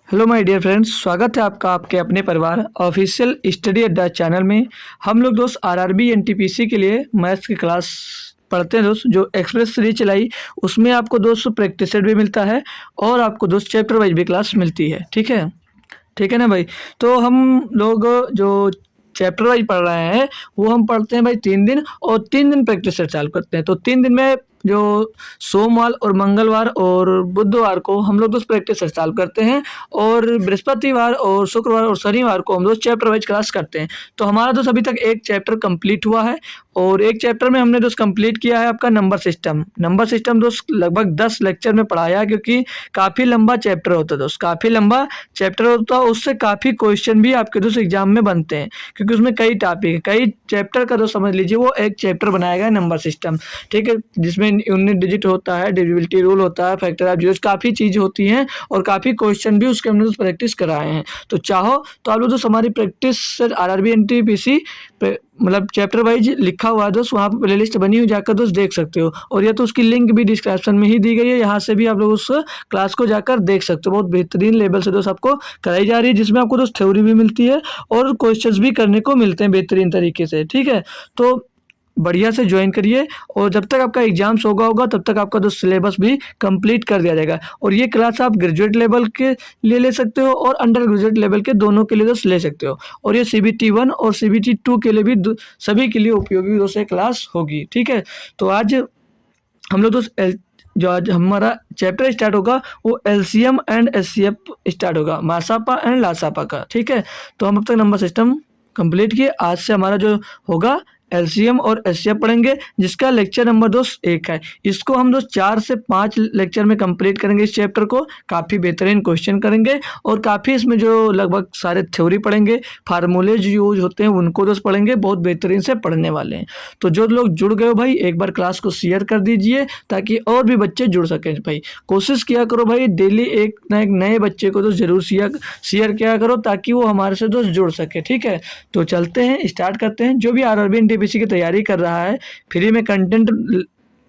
Hello my dear friends, स्वागत है आपका आपके अपने परिवार ऑफिशियल स्टडी अड्डा चैनल में। हम लोग दोस्त आरआरबी एनटीपीसी के लिए मैथ्स की क्लास पढ़ते हैं दोस्त। जो एक्सप्रेस सीरीज चलाई उसमें आपको दोस्त प्रैक्टिस सेट भी मिलता है और आपको दोस्त चैप्टर वाइज भी क्लास मिलती है। ठीक है ना भाई। तो हम लोग जो चैप्टर वाइज पढ़ रहे हैं वो हम पढ़ते हैं भाई 3 दिन, और 3 दिन प्रैक्टिस सेट चालू करते हैं। तो 3 दिन में जो सोमवार और मंगलवार और बुधवार को हम लोग दोस्त प्रैक्टिस सेट चालू करते हैं, और बृहस्पतिवार और शुक्रवार और शनिवार को हम दोस्त चैप्टर वाइज क्लास करते हैं। तो हमारा दोस्त अभी तक एक चैप्टर कंप्लीट हुआ है, और एक चैप्टर में हमने दोस्त कंप्लीट किया है आपका नंबर सिस्टम। नंबर सिस्टम दोस्त लगभग 10 लेक्चर में पढ़ाया, क्योंकि काफ़ी लंबा चैप्टर होता है दोस्त, काफ़ी लंबा चैप्टर होता है। उससे काफ़ी क्वेश्चन भी आपके दोस्त एग्जाम में बनते हैं, क्योंकि उसमें कई टॉपिक है, कई चैप्टर का दोस्त समझ लीजिए वो एक चैप्टर बनाया गया है नंबर सिस्टम। ठीक है, जिसमें यूनिट डिजिट होता है, डिविजिबिलिटी रूल होता है, फैक्टर ऑफ जीरोस, काफ़ी चीज़ होती हैं, और काफ़ी क्वेश्चन भी उसके हमने दोस्त प्रैक्टिस कराए हैं। तो चाहो तो आप लोग दोस्त हमारी प्रैक्टिस आरआरबी एनटीपीसी मतलब चैप्टर वाइज लिखा हुआ है दोस्त, वहाँ पे प्लेलिस्ट बनी हुई, जाकर दोस्त देख सकते हो। और या तो उसकी लिंक भी डिस्क्रिप्शन में ही दी गई है, यहाँ से भी आप लोग उस क्लास को जाकर देख सकते हो। बहुत बेहतरीन लेवल से दोस्त आपको कराई जा रही है, जिसमें आपको दोस्त थ्योरी भी मिलती है और क्वेश्चंस भी करने को मिलते हैं बेहतरीन तरीके से। ठीक है, तो बढ़िया से ज्वाइन करिए, और जब तक आपका एग्जाम्स होगा तब तक आपका दोस्त सिलेबस भी कंप्लीट कर दिया जाएगा। और ये क्लास आप ग्रेजुएट लेवल के लिए ले सकते हो और अंडर ग्रेजुएट लेवल के दोनों के लिए दोस्त ले सकते हो। और ये CBT 1 और CBT 2 के लिए भी सभी के लिए उपयोगी दोस्त ये क्लास होगी। ठीक है, तो आज हम लोग दोस्त जो आज हमारा चैप्टर स्टार्ट होगा वो LCM एंड SCF स्टार्ट होगा, मासापा एंड लासापा का। ठीक है, तो हम अब तक नंबर सिस्टम कंप्लीट किए। आज से हमारा जो होगा LCM और SCF पढ़ेंगे, जिसका लेक्चर नंबर दोस्त 1 है। इसको हम दोस्त 4 से 5 लेक्चर में कंप्लीट करेंगे। इस चैप्टर को काफ़ी बेहतरीन क्वेश्चन करेंगे, और काफ़ी इसमें जो लगभग सारे थ्योरी पढ़ेंगे, फार्मूले यूज होते हैं उनको दोस्त पढ़ेंगे, बहुत बेहतरीन से पढ़ने वाले हैं। तो जो लोग जुड़ गए हो भाई, एक बार क्लास को शेयर कर दीजिए ताकि और भी बच्चे जुड़ सकें। भाई कोशिश किया करो भाई, डेली एक ना एक नए बच्चे को तो ज़रूर शेयर किया करो, ताकि वो हमारे से दोस्त जुड़ सके। ठीक है, तो चलते हैं, स्टार्ट करते हैं। जो भी आरआरबी एनटीपीसी की तैयारी कर रहा है, फ्री में कंटेंट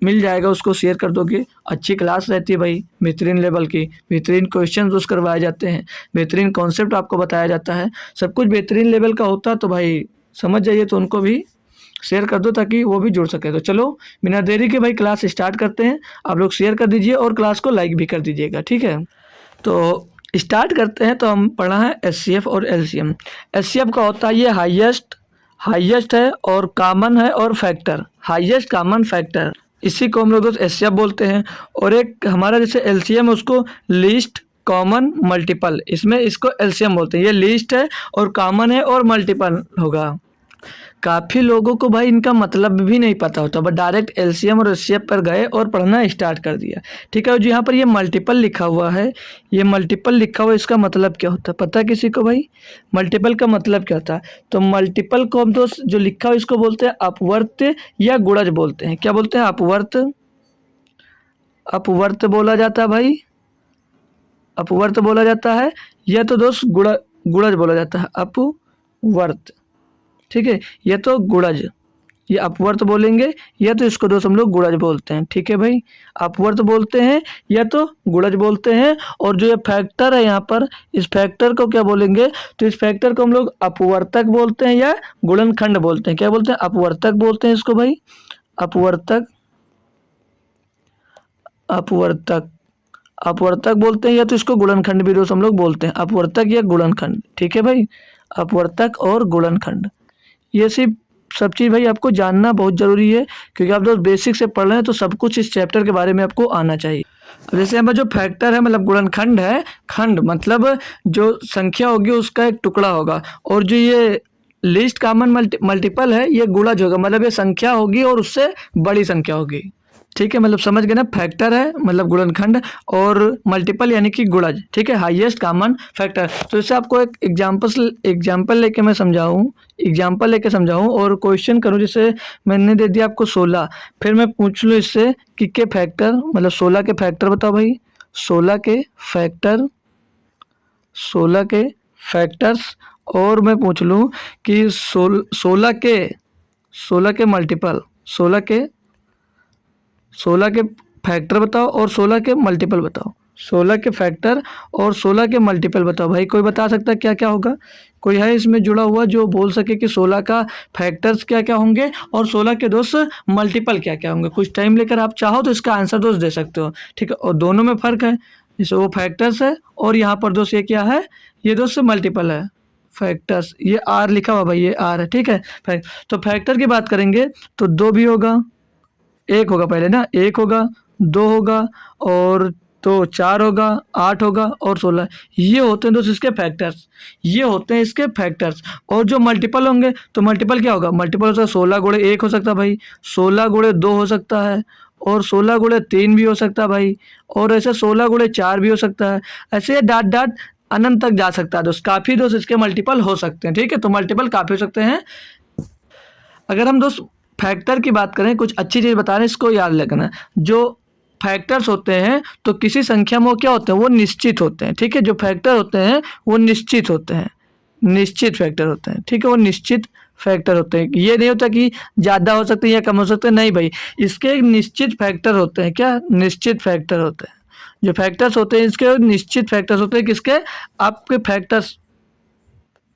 मिल जाएगा, उसको शेयर कर दोगे। अच्छी क्लास रहती है भाई, बेहतरीन लेवल की, बेहतरीन क्वेश्चन दोस्त करवाए जाते हैं, बेहतरीन कॉन्सेप्ट आपको बताया जाता है, सब कुछ बेहतरीन लेवल का होता है। तो भाई समझ जाइए, तो उनको भी शेयर कर दो ताकि वो भी जुड़ सके। तो चलो बिना देरी के भाई क्लास स्टार्ट करते हैं। आप लोग शेयर कर दीजिए और क्लास को लाइक भी कर दीजिएगा। ठीक है, तो स्टार्ट करते हैं। तो हम पढ़ा है SCF और LCM। SCF का होता है ये हाईएस्ट है और कॉमन है और फैक्टर, हाईएस्ट कॉमन फैक्टर, इसी को हम लोग दोस्त SCF बोलते हैं। और एक हमारा जैसे LCM है, उसको लीस्ट कॉमन मल्टीपल, इसमें इसको LCM बोलते हैं। ये लीस्ट है और कॉमन है और मल्टीपल होगा। काफ़ी लोगों को भाई इनका मतलब भी नहीं पता होता, बट डायरेक्ट LCM और SCF पर गए और पढ़ना स्टार्ट कर दिया। ठीक है, और जो यहाँ पर ये मल्टीपल लिखा हुआ है, ये मल्टीपल लिखा हुआ है, इसका मतलब क्या होता है पता है किसी को भाई? मल्टीपल का मतलब क्या होता है? तो मल्टीपल को हम दोस्त जो लिखा हुआ इसको बोलते हैं अपवर्त या गुणज बोलते हैं। क्या बोलते हैं? अपवर्त बोला जाता है भाई, अपवर्त बोला जाता है, या तो दोस्त गुणज बोला जाता है, अपवर्त। ठीक है, या तो गुणज, ये अपवर्त बोलेंगे, या तो इसको दोस्त हम लोग गुणज बोलते हैं। ठीक है भाई, अपवर्त बोलते हैं या तो गुणज बोलते हैं। और जो ये फैक्टर है यहाँ पर, इस फैक्टर को क्या बोलेंगे? तो इस फैक्टर को हम लोग अपवर्तक बोलते हैं या गुणनखंड बोलते हैं। क्या बोलते हैं? अपवर्तक बोलते हैं इसको भाई, अपवर्तक अपवर्तक अपवर्तक बोलते हैं, या तो इसको गुणनखंड भी दोस्त हम लोग बोलते हैं, अपवर्तक या गुणनखंड। ठीक है भाई, अपवर्तक और गुणनखंड, ये सब चीज़ भाई आपको जानना बहुत ज़रूरी है, क्योंकि आप दोस्त बेसिक से पढ़ रहे हैं तो सब कुछ इस चैप्टर के बारे में आपको आना चाहिए। अब जैसे यहाँ पर जो फैक्टर है मतलब गुणनखंड है, खंड मतलब जो संख्या होगी उसका एक टुकड़ा होगा, और जो ये लिस्ट कॉमन मल्टीपल है ये गुणज होगा, मतलब ये संख्या होगी और उससे बड़ी संख्या होगी। ठीक है, मतलब समझ गए ना? फैक्टर है मतलब गुणनखंड, और मल्टीपल यानी कि गुणज। ठीक है, हाईएस्ट कॉमन फैक्टर। तो इससे आपको एक एग्जाम्पल लेके मैं एग्जाम्पल लेके समझाऊँ और क्वेश्चन करूँ। जैसे मैंने दे दिया आपको 16, फिर मैं पूछ लूँ इससे कि के फैक्टर मतलब 16 के फैक्टर बताओ भाई। 16 के फैक्टर्स, और मैं पूछ लूँ कि 16 के मल्टीपल, 16 के फैक्टर बताओ और 16 के मल्टीपल बताओ। 16 के फैक्टर और 16 के मल्टीपल बताओ भाई। कोई बता सकता है क्या क्या होगा? कोई है इसमें जुड़ा हुआ जो बोल सके कि 16 का फैक्टर्स क्या क्या होंगे और 16 के दोस्त मल्टीपल क्या क्या होंगे? कुछ टाइम लेकर आप चाहो तो इसका आंसर दोस्त दे सकते हो, ठीक है। और दोनों में फ़र्क है, जैसे वो फैक्टर्स है और यहाँ पर दोस्त ये क्या है, ये दोस्त मल्टीपल है। फैक्टर्स ये आर लिखा हुआ भाई, ये आर है, ठीक है। तो फैक्टर की बात करेंगे तो 2 भी होगा, 1 होगा पहले ना, 1 होगा, 2 होगा और तो 4 होगा, 8 होगा और 16। ये होते हैं दोस्त इसके फैक्टर्स, ये होते हैं इसके फैक्टर्स। और जो मल्टीपल होंगे तो मल्टीपल क्या होगा? मल्टीपल हो सकता है 16 गुणे 1 हो सकता है भाई, 16 गुणे 2 हो सकता है और 16 गुणे 3 भी हो सकता है भाई, और ऐसे 16 गुणे 4 भी हो सकता है। ऐसे ये डाट डाट अनंत तक जा सकता है दोस्त। काफ़ी दोस्त इसके मल्टीपल हो सकते हैं, ठीक है। तो मल्टीपल काफ़ी हो सकते हैं। अगर हम दोस्त फैक्टर की बात करें, कुछ अच्छी चीज़ बता रहे हैं, इसको याद रखना। जो फैक्टर्स होते हैं तो किसी संख्या में वो क्या होते हैं, वो निश्चित होते हैं, ठीक है। जो फैक्टर होते हैं वो निश्चित होते हैं, निश्चित फैक्टर होते हैं, ठीक है। वो निश्चित फैक्टर होते हैं। ये नहीं होता कि ज़्यादा हो सकते हैं या कम हो सकते हैं, नहीं भाई। इसके एक निश्चित फैक्टर होते हैं। क्या? निश्चित फैक्टर होते हैं। जो फैक्टर्स होते हैं इसके निश्चित फैक्टर्स होते हैं। किसके? आपके फैक्टर्स,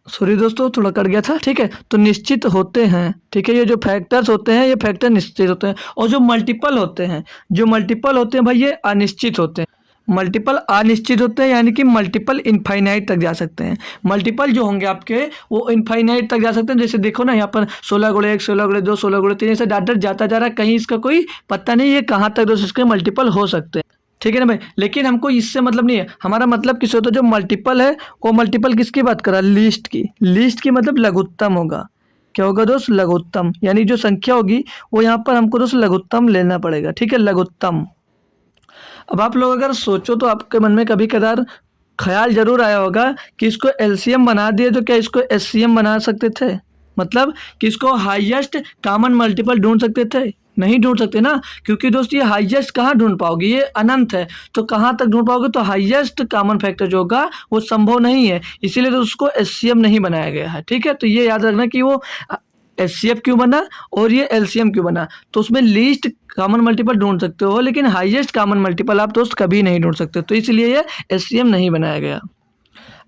सॉरी दोस्तों थोड़ा कट गया था, ठीक है। तो निश्चित होते हैं, ठीक है। ये जो फैक्टर्स होते हैं ये फैक्टर निश्चित होते हैं। और जो मल्टीपल होते हैं, जो मल्टीपल होते हैं भाई ये अनिश्चित होते हैं। मल्टीपल अनिश्चित होते हैं, यानी कि मल्टीपल इनफाइनाइट तक जा सकते हैं। मल्टीपल जो होंगे आपके वो इनफाइनाइट तक जा सकते हैं। जैसे देखो ना यहाँ पर 16 गुणे 1, 16 गुणे 2, 16 गुणे 3, ऐसे डाटा जाता जा रहा है, कहीं इसका कोई पता नहीं ये कहाँ तक दोस्त इसके मल्टीपल हो सकते हैं, ठीक है ना भाई। लेकिन हमको इससे मतलब नहीं है, हमारा मतलब किस होता है, जो मल्टीपल है वो मल्टीपल किसकी बात कर रहा है? लिस्ट की। लिस्ट की मतलब लघुत्तम होगा। क्या होगा दोस्त? लघुत्तम, यानी जो संख्या होगी वो यहाँ पर हमको दोस्त लघुत्तम लेना पड़ेगा, ठीक है, लघुत्तम। अब आप लोग अगर सोचो तो आपके मन में कभी कदार ख्याल जरूर आया होगा कि इसको एलसीएम बना दिए तो क्या इसको एचसीएम बना सकते थे? मतलब कि इसको हाईएस्ट कॉमन मल्टीपल ढूंढ सकते थे? नहीं ढूंढ सकते ना, क्योंकि दोस्त ये हाईएस्ट कहाँ ढूंढ पाओगे, ये अनंत है। तो कहाँ तक ढूंढ पाओगे? तो हाईएस्ट कॉमन फैक्टर जो होगा वो संभव नहीं है, इसीलिए तो उसको एचसीएम नहीं बनाया गया है, ठीक है। तो ये याद रखना कि वो एचसीएफ क्यों बना और ये एलसीएम क्यों बना। तो उसमें लीस्ट कॉमन मल्टीपल ढूंढ सकते हो, लेकिन हाईएस्ट कॉमन मल्टीपल आप दोस्त कभी नहीं ढूंढ सकते, तो इसलिए ये एचसीएम नहीं बनाया गया।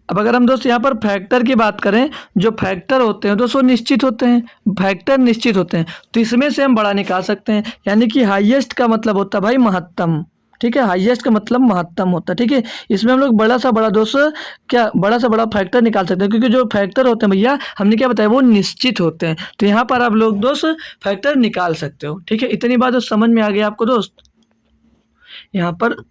अब अगर हम दोस्त यहाँ पर फैक्टर की बात करें, जो फैक्टर होते हैं दोस्तों निश्चित होते हैं, फैक्टर निश्चित होते हैं, तो इसमें से हम बड़ा निकाल सकते हैं। यानी कि हाईएस्ट का मतलब होता है भाई महत्तम, ठीक है। हाईएस्ट का मतलब महत्तम होता है, ठीक है। इसमें हम लोग बड़ा सा बड़ा दोस्त क्या बड़ा सा बड़ा फैक्टर निकाल सकते हैं, क्योंकि जो फैक्टर होते हैं भैया हमने क्या बताया, वो निश्चित होते हैं। तो यहाँ पर आप लोग दोस्त फैक्टर निकाल सकते हो, ठीक है। इतनी बात तो समझ में आ गई आपको दोस्त। यहाँ पर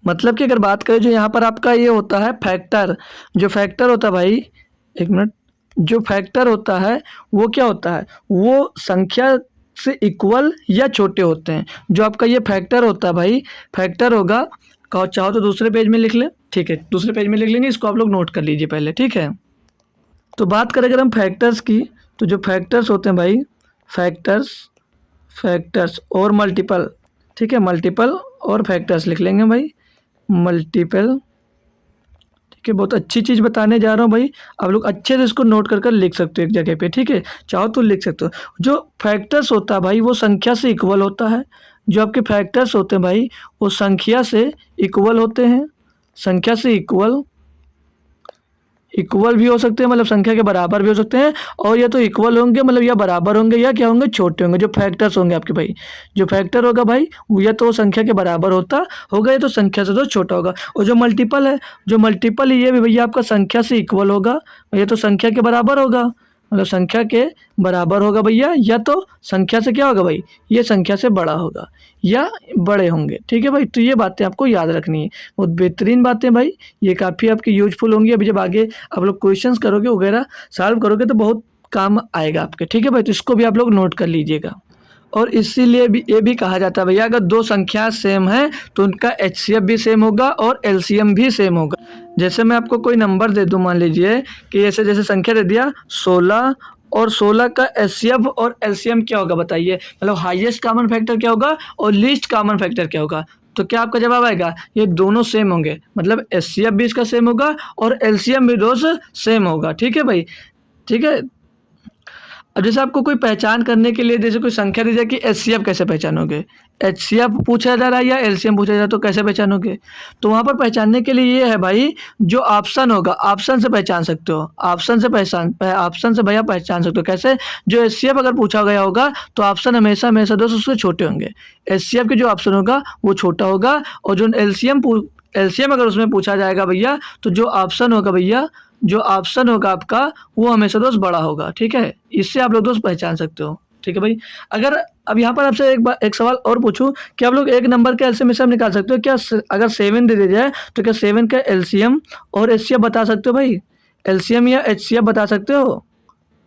मतलब कि अगर बात करें जो यहाँ पर आपका ये होता है फैक्टर, जो फैक्टर होता है भाई, एक मिनट, जो फैक्टर होता है वो क्या होता है, वो संख्या से इक्वल या छोटे होते हैं। जो आपका ये फैक्टर होता है भाई, फैक्टर होगा, कहो चाहो तो दूसरे पेज में लिख ले, ठीक है, दूसरे पेज में लिख लेंगे, इसको आप लोग नोट कर लीजिए पहले, ठीक है। तो बात करें अगर हम फैक्टर्स की, तो जो फैक्टर्स होते हैं भाई, फैक्टर्स, फैक्टर्स और मल्टीपल, ठीक है, मल्टीपल और फैक्टर्स लिख लेंगे भाई, मल्टीपल, ठीक है। बहुत अच्छी चीज़ बताने जा रहा हूँ भाई, आप लोग अच्छे से इसको नोट कर कर लिख सकते हो एक जगह पे, ठीक है, चाहो तो लिख सकते हो। जो फैक्टर्स होता है भाई वो संख्या से इक्वल होता है। जो आपके फैक्टर्स होते हैं भाई वो संख्या से इक्वल होते हैं, संख्या से इक्वल, इक्वल भी हो सकते हैं मतलब संख्या के बराबर भी हो सकते हैं, और या तो इक्वल होंगे मतलब या बराबर होंगे या क्या होंगे, छोटे होंगे। जो फैक्टर्स होंगे आपके भाई, जो फैक्टर होगा भाई वो या तो संख्या के बराबर होता होगा या तो संख्या से तो छोटा होगा। और जो मल्टीपल है, जो मल्टीपल ये भी भैया आपका संख्या से इक्वल होगा या तो संख्या के बराबर होगा, मतलब संख्या के बराबर होगा भैया, या तो संख्या से क्या होगा भाई, ये संख्या से बड़ा होगा या बड़े होंगे, ठीक है भाई। तो ये बातें आपको याद रखनी है, बहुत बेहतरीन बातें भाई, ये काफ़ी आपकी यूजफुल होंगी। अभी जब आगे आप लोग क्वेश्चंस करोगे वगैरह सॉल्व करोगे तो बहुत काम आएगा आपके, ठीक है भाई। तो इसको भी आप लोग नोट कर लीजिएगा। और इसीलिए भी ये भी कहा जाता है भैया अगर दो संख्या सेम है तो उनका एचसीएफ भी सेम होगा और एलसीएम भी सेम होगा। जैसे मैं आपको कोई नंबर दे दूं, मान लीजिए कि ऐसे जैसे संख्या दे दिया 16, और 16 का एचसीएफ और एलसीएम क्या होगा बताइए, मतलब हाईएस्ट कॉमन फैक्टर क्या होगा और लीस्ट कॉमन फैक्टर क्या होगा। तो क्या आपका जवाब आएगा, ये दोनों सेम होंगे, मतलब एचसीएफ भी इसका सेम होगा और एलसीएम भी दोस्त सेम होगा, ठीक है भाई, ठीक है। अब जैसे आपको कोई पहचान करने के लिए जैसे कोई संख्या दी जाए कि एचसीएफ कैसे पहचानोगे, एचसीएफ पूछा जा रहा है या एलसीएम पूछा जा रहा है, तो कैसे पहचानोगे? तो वहाँ पर पहचानने के लिए ये है भाई, जो ऑप्शन होगा ऑप्शन से पहचान सकते हो, ऑप्शन से भैया पहचान सकते हो। कैसे? जो एचसीएफ अगर पूछा गया होगा तो ऑप्शन हमेशा हमेशा दोस्त उससे छोटे होंगे। एचसीएफ के जो ऑप्शन होगा वो छोटा होगा, और जो एलसीएम अगर उसमें पूछा जाएगा भैया, तो जो ऑप्शन होगा भैया, जो ऑप्शन होगा आपका वो हमेशा दोस्त बड़ा होगा। ठीक है, इससे आप लोग दोस्त पहचान सकते हो। ठीक है भाई। अगर अब यहाँ पर आपसे एक सवाल और पूछूं कि आप लोग एक नंबर का एलसीएम इसमें निकाल सकते हो क्या? अगर 7 दे दिया जाए तो क्या 7 का एलसीएम और एचसीएफ बता सकते हो भाई? एलसीएम या एचसीएफ बता सकते हो?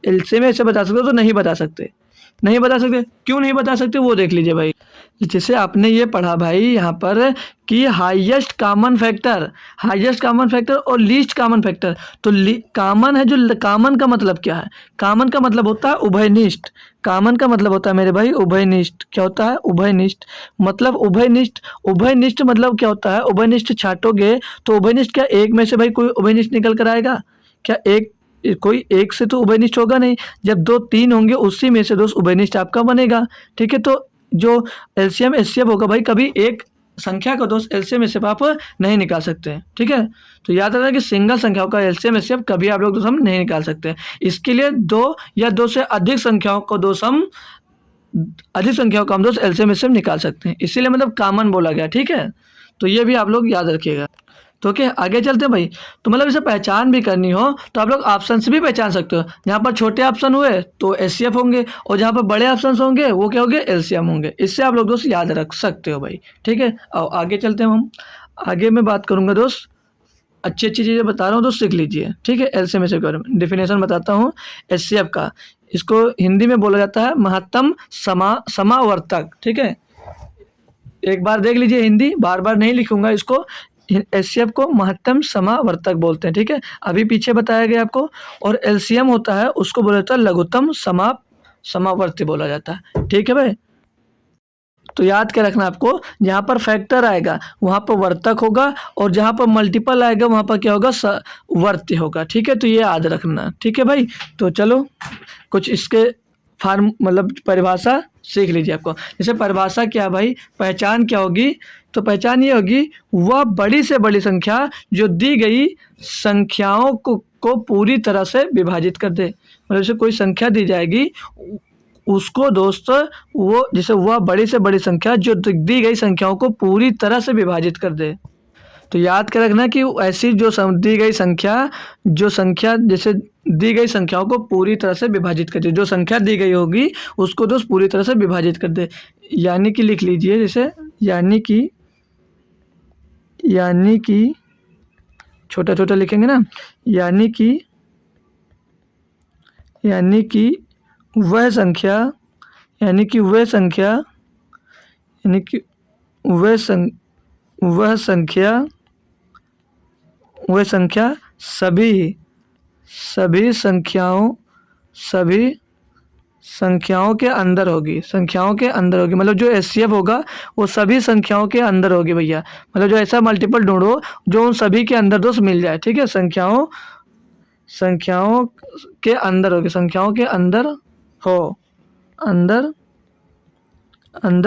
एलसीएम ऐसे बता सकते हो? तो नहीं बता सकते। नहीं बता सकते, क्यों नहीं बता सकते वो देख लीजिए भाई। जैसे आपने ये पढ़ा भाई यहाँ पर कि हाईएस्ट कॉमन फैक्टर और लीस्ट कॉमन फैक्टर। तो कॉमन है, जो कॉमन का मतलब क्या है? कॉमन का मतलब होता है उभयनिष्ठ। कॉमन का मतलब होता है मेरे भाई उभयनिष्ठ। क्या होता है? उभयनिष्ठ। मतलब उभयनिष्ठ मतलब क्या होता है? उभयनिष्ठ छांटोगे तो उभयनिष्ठ क्या एक में से भाई कोई उभयनिष्ठ निकल कर आएगा क्या? कोई एक से तो उभयनिष्ठ होगा नहीं। जब 2 3 होंगे उसी में से दोस्त उभयनिष्ठ आपका बनेगा। ठीक है, तो जो एलसीएम एचसीएफ होगा भाई, कभी एक संख्या का दोस्त एलसीएम एचसीएफ आप नहीं निकाल सकते हैं। ठीक है, तो याद रखना कि सिंगल संख्याओं का एलसीएम एचसीएफ कभी आप लोग दोस्त हम नहीं निकाल सकते। इसके लिए 2 या 2 से अधिक संख्याओं को दोस्त हम दोस्त एलसीएम एचसीएफ निकाल सकते हैं, इसीलिए मतलब कॉमन बोला गया। ठीक है, तो ये भी आप लोग याद रखिएगा। तो क्या आगे चलते हैं भाई। तो मतलब इसे पहचान भी करनी हो तो आप लोग ऑप्शन से भी पहचान सकते हो। जहाँ पर छोटे ऑप्शन हुए तो एचसीएफ होंगे, और जहाँ पर बड़े ऑप्शन होंगे वो क्या होंगे? एलसीएम होंगे। इससे आप लोग दोस्त याद रख सकते हो भाई। ठीक है, और आगे चलते हैं हम। आगे मैं बात करूँगा दोस्त, अच्छी अच्छी चीज़ें बता रहा हूँ दोस्त, सीख लीजिए। ठीक है, एलसीएम एचसीएफ के बारे में डिफिनेशन बताता हूँ एचसीएफ का। इसको हिंदी में बोला जाता है महत्तम समावर्तक। ठीक है, एक बार देख लीजिए हिंदी, बार बार नहीं लिखूंगा इसको। एचसीएफ को महत्तम समावर्तक बोलते हैं। ठीक है, अभी पीछे बताया गया आपको। और एलसीएम होता है उसको बोला जाता है लघुत्तम समावर्ती बोला जाता है। ठीक है भाई, तो याद क्या रखना आपको, जहाँ पर फैक्टर आएगा वहाँ पर वर्तक होगा, और जहाँ पर मल्टीपल आएगा वहाँ पर क्या होगा? वर्त्य होगा। ठीक है, तो ये याद रखना। ठीक है भाई, तो चलो कुछ इसके फार्म मतलब परिभाषा सीख लीजिए आपको। जैसे परिभाषा क्या है भाई, पहचान क्या होगी? तो पहचान ये होगी, वह बड़ी से बड़ी संख्या जो दी गई संख्याओं को पूरी तरह से विभाजित कर दे। मतलब जैसे कोई संख्या दी जाएगी उसको दोस्त, वो जैसे वह बड़ी से बड़ी संख्या जो दी गई संख्याओं को पूरी तरह से विभाजित कर दे। तो याद कर रखना कि ऐसी जो दी गई संख्या, जो संख्या जैसे दी गई संख्याओं को पूरी तरह से विभाजित कर दे। जो संख्या दी गई होगी उसको दोस्त पूरी तरह से विभाजित कर दे। यानी कि लिख लीजिए, जैसे यानी कि छोटा छोटा लिखेंगे ना, यानी कि वह संख्या यानी कि वह संख्या सभी संख्याओं के अंदर होगी। मतलब जो एचसीएफ होगा वो सभी संख्याओं के अंदर होगी भैया। मतलब जो ऐसा मल्टीपल ढूंढो जो उन सभी के अंदर दोस्त मिल जाए। ठीक है, संख्याओं के अंदर होगी, संख्याओं के अंदर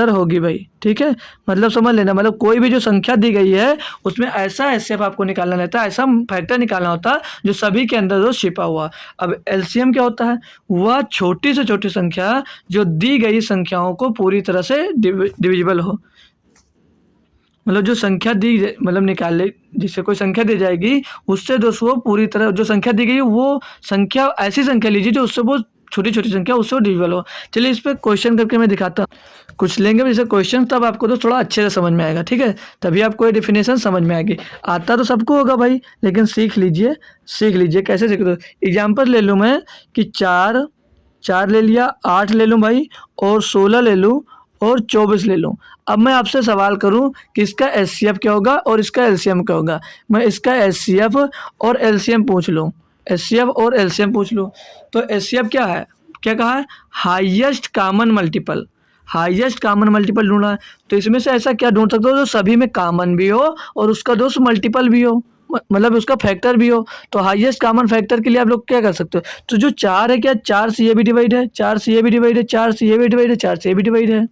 होगी भाई। ठीक है, मतलब समझ लेना, मतलब कोई भी जो संख्या दी गई है उसमें ऐसा एचसीएफ आपको निकालना रहता है, ऐसा फैक्टर निकालना होता है जो सभी के अंदर जो छिपा हुआ। अब एलसीएम क्या होता है? वह छोटी से छोटी संख्या जो दी गई संख्याओं को पूरी तरह से डिविजिबल हो। मतलब जो संख्या दी मतलब निकाल ले, जिससे कोई संख्या दी जाएगी उससे दोस्त वो पूरी तरह, जो संख्या दी गई वो संख्या ऐसी संख्या लीजिए जो उससे वो छोटी छोटी संख्या उससे डिविजिबल हो। चलिए इस पर क्वेश्चन करके मैं दिखाता हूँ। कुछ लेंगे जैसे क्वेश्चन, तब आपको तो थोड़ा अच्छे से समझ में आएगा। ठीक है, तभी आपको ये डिफिनेशन समझ में आएगी। आता तो सबको होगा भाई, लेकिन सीख लीजिए कैसे सीख दो। एग्जाम्पल ले लूँ मैं कि 4 ले लिया, 8 ले लूँ भाई, और 16 ले लूँ, और 24 ले लूँ। अब मैं आपसे सवाल करूं कि इसका एचसीएफ क्या होगा और इसका एलसीएम क्या होगा। मैं इसका एचसीएफ और एलसीएम पूछ लूं, तो एचसीएफ क्या है, क्या कहा है? हाईएस्ट कॉमन मल्टीपल ढूंढना है। तो इसमें से ऐसा क्या ढूंढ सकते हो जो सभी में कॉमन भी हो और उसका दोस्त मल्टीपल भी हो, मतलब उसका फैक्टर भी हो। तो हाईएस्ट कॉमन फैक्टर के लिए आप लोग क्या कर सकते हो? तो जो 4 है, क्या 4 से ये भी डिवाइड है, 4 से ये भी डिवाइड है, 4 से ये भी डिवाइड है, 4 से ये भी डिवाइड है।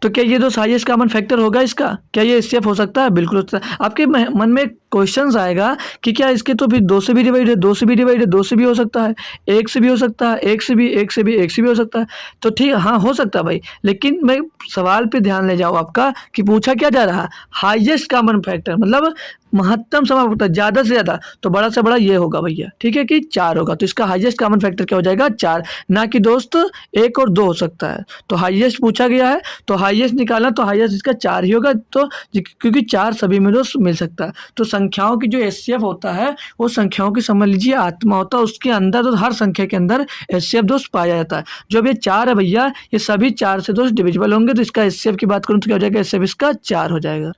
तो क्या ये दोस्त हाईएस्ट कॉमन फैक्टर होगा इसका? क्या ये एचसीएफ हो सकता है? बिल्कुल हो सकता है। आपके मन में क्वेश्चन आएगा कि क्या इसके तो फिर 2 से भी डिवाइड है, 2 से भी डिवाइड है, 2 से भी हो सकता है, 1 से भी हो सकता है, 1 से भी, 1 से भी, 1 से भी हो सकता है। तो ठीक, हाँ हो सकता है भाई, लेकिन मैं सवाल पे ध्यान ले जाऊँ आपका कि पूछा क्या जा रहा है? हाईएस्ट कॉमन फैक्टर मतलब महत्तम समापकता, ज़्यादा से ज़्यादा, तो बड़ा से बड़ा ये होगा भैया, ठीक है कि 4 होगा। तो इसका हाईएस्ट कॉमन फैक्टर क्या हो जाएगा? 4, ना कि दोस्त 1 और 2 हो सकता है। तो हाईएस्ट पूछा गया है, तो हाईएस्ट निकालना, तो हाईएस्ट इसका 4 ही होगा। तो क्योंकि 4 सभी में दोस्त मिल सकता है। तो संख्याओं की जो एचसीएफ होता है वो संख्याओं की समझ लीजिए आत्मा होता है, उसके अंदर तो हर संख्या के अंदर एचसीएफ दोस्त पाया जाता है। जो अब ये 4 है भैया, ये सभी 4 से दोस्त डिविजिबल होंगे। तो इसका एचसीएफ की बात करूँ तो क्या हो जाएगा? एचसीएफ इसका 4 हो जाएगा।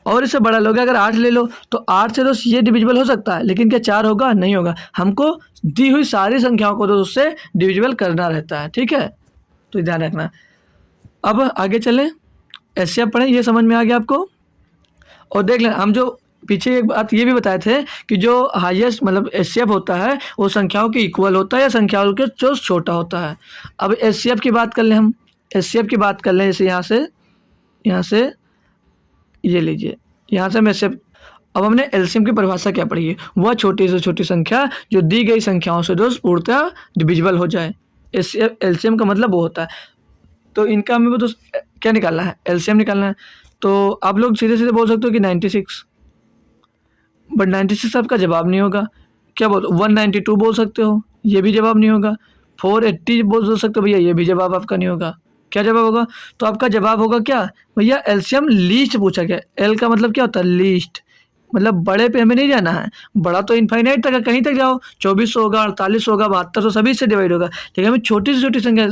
और इससे बड़ा लोगे अगर 8 ले लो, तो 8 से दोस्त ये डिविजिबल हो सकता है, लेकिन क्या 4 होगा? नहीं होगा। हमको दी हुई सारी संख्याओं को दोस्त उससे डिविजिबल करना रहता है, ठीक है, तो ध्यान रखना। अब आगे चलें, एचसीएफ पढ़ें, ये समझ में आ गया आपको। और देख लें, हम जो पीछे एक बात ये भी बताए थे कि जो हाईएस्ट मतलब एचसीएफ होता है वो संख्याओं के इक्वल होता है या संख्याओं के जो छोटा होता है। अब एचसीएफ की बात कर लें, हम एचसीएफ की बात कर लें, जैसे यहाँ से ये लीजिए, यहाँ से मैं एचसीएफ। अब हमने एलसीएम की परिभाषा क्या पढ़ी है? वह छोटी से छोटी संख्या जो दी गई संख्याओं से दोस्त पूर्णतः डिविजिबल हो जाए। एलसीएम का मतलब वो होता है। तो इनका हमें दोस्त क्या निकालना है? एलसीएम निकालना है। तो आप लोग सीधे सीधे बोल सकते हो कि 96, बट 96 आपका जवाब नहीं होगा। क्या बोल 192 बोल सकते हो, ये भी जवाब नहीं होगा। 480 बोल सकते हो भैया, ये भी जवाब आपका नहीं होगा। क्या जवाब होगा? तो आपका जवाब होगा क्या भैया? एलसीएम लीस्ट पूछा गया। एल का मतलब क्या होता है? लीस्ट, मतलब बड़े पे हमें नहीं जाना है। बड़ा तो इनफाइनाइट तक है, कहीं तक जाओ, 2400 होगा, 4800 होगा, 7200, सभी से डिवाइड होगा। लेकिन हमें छोटी से छोटी संख्या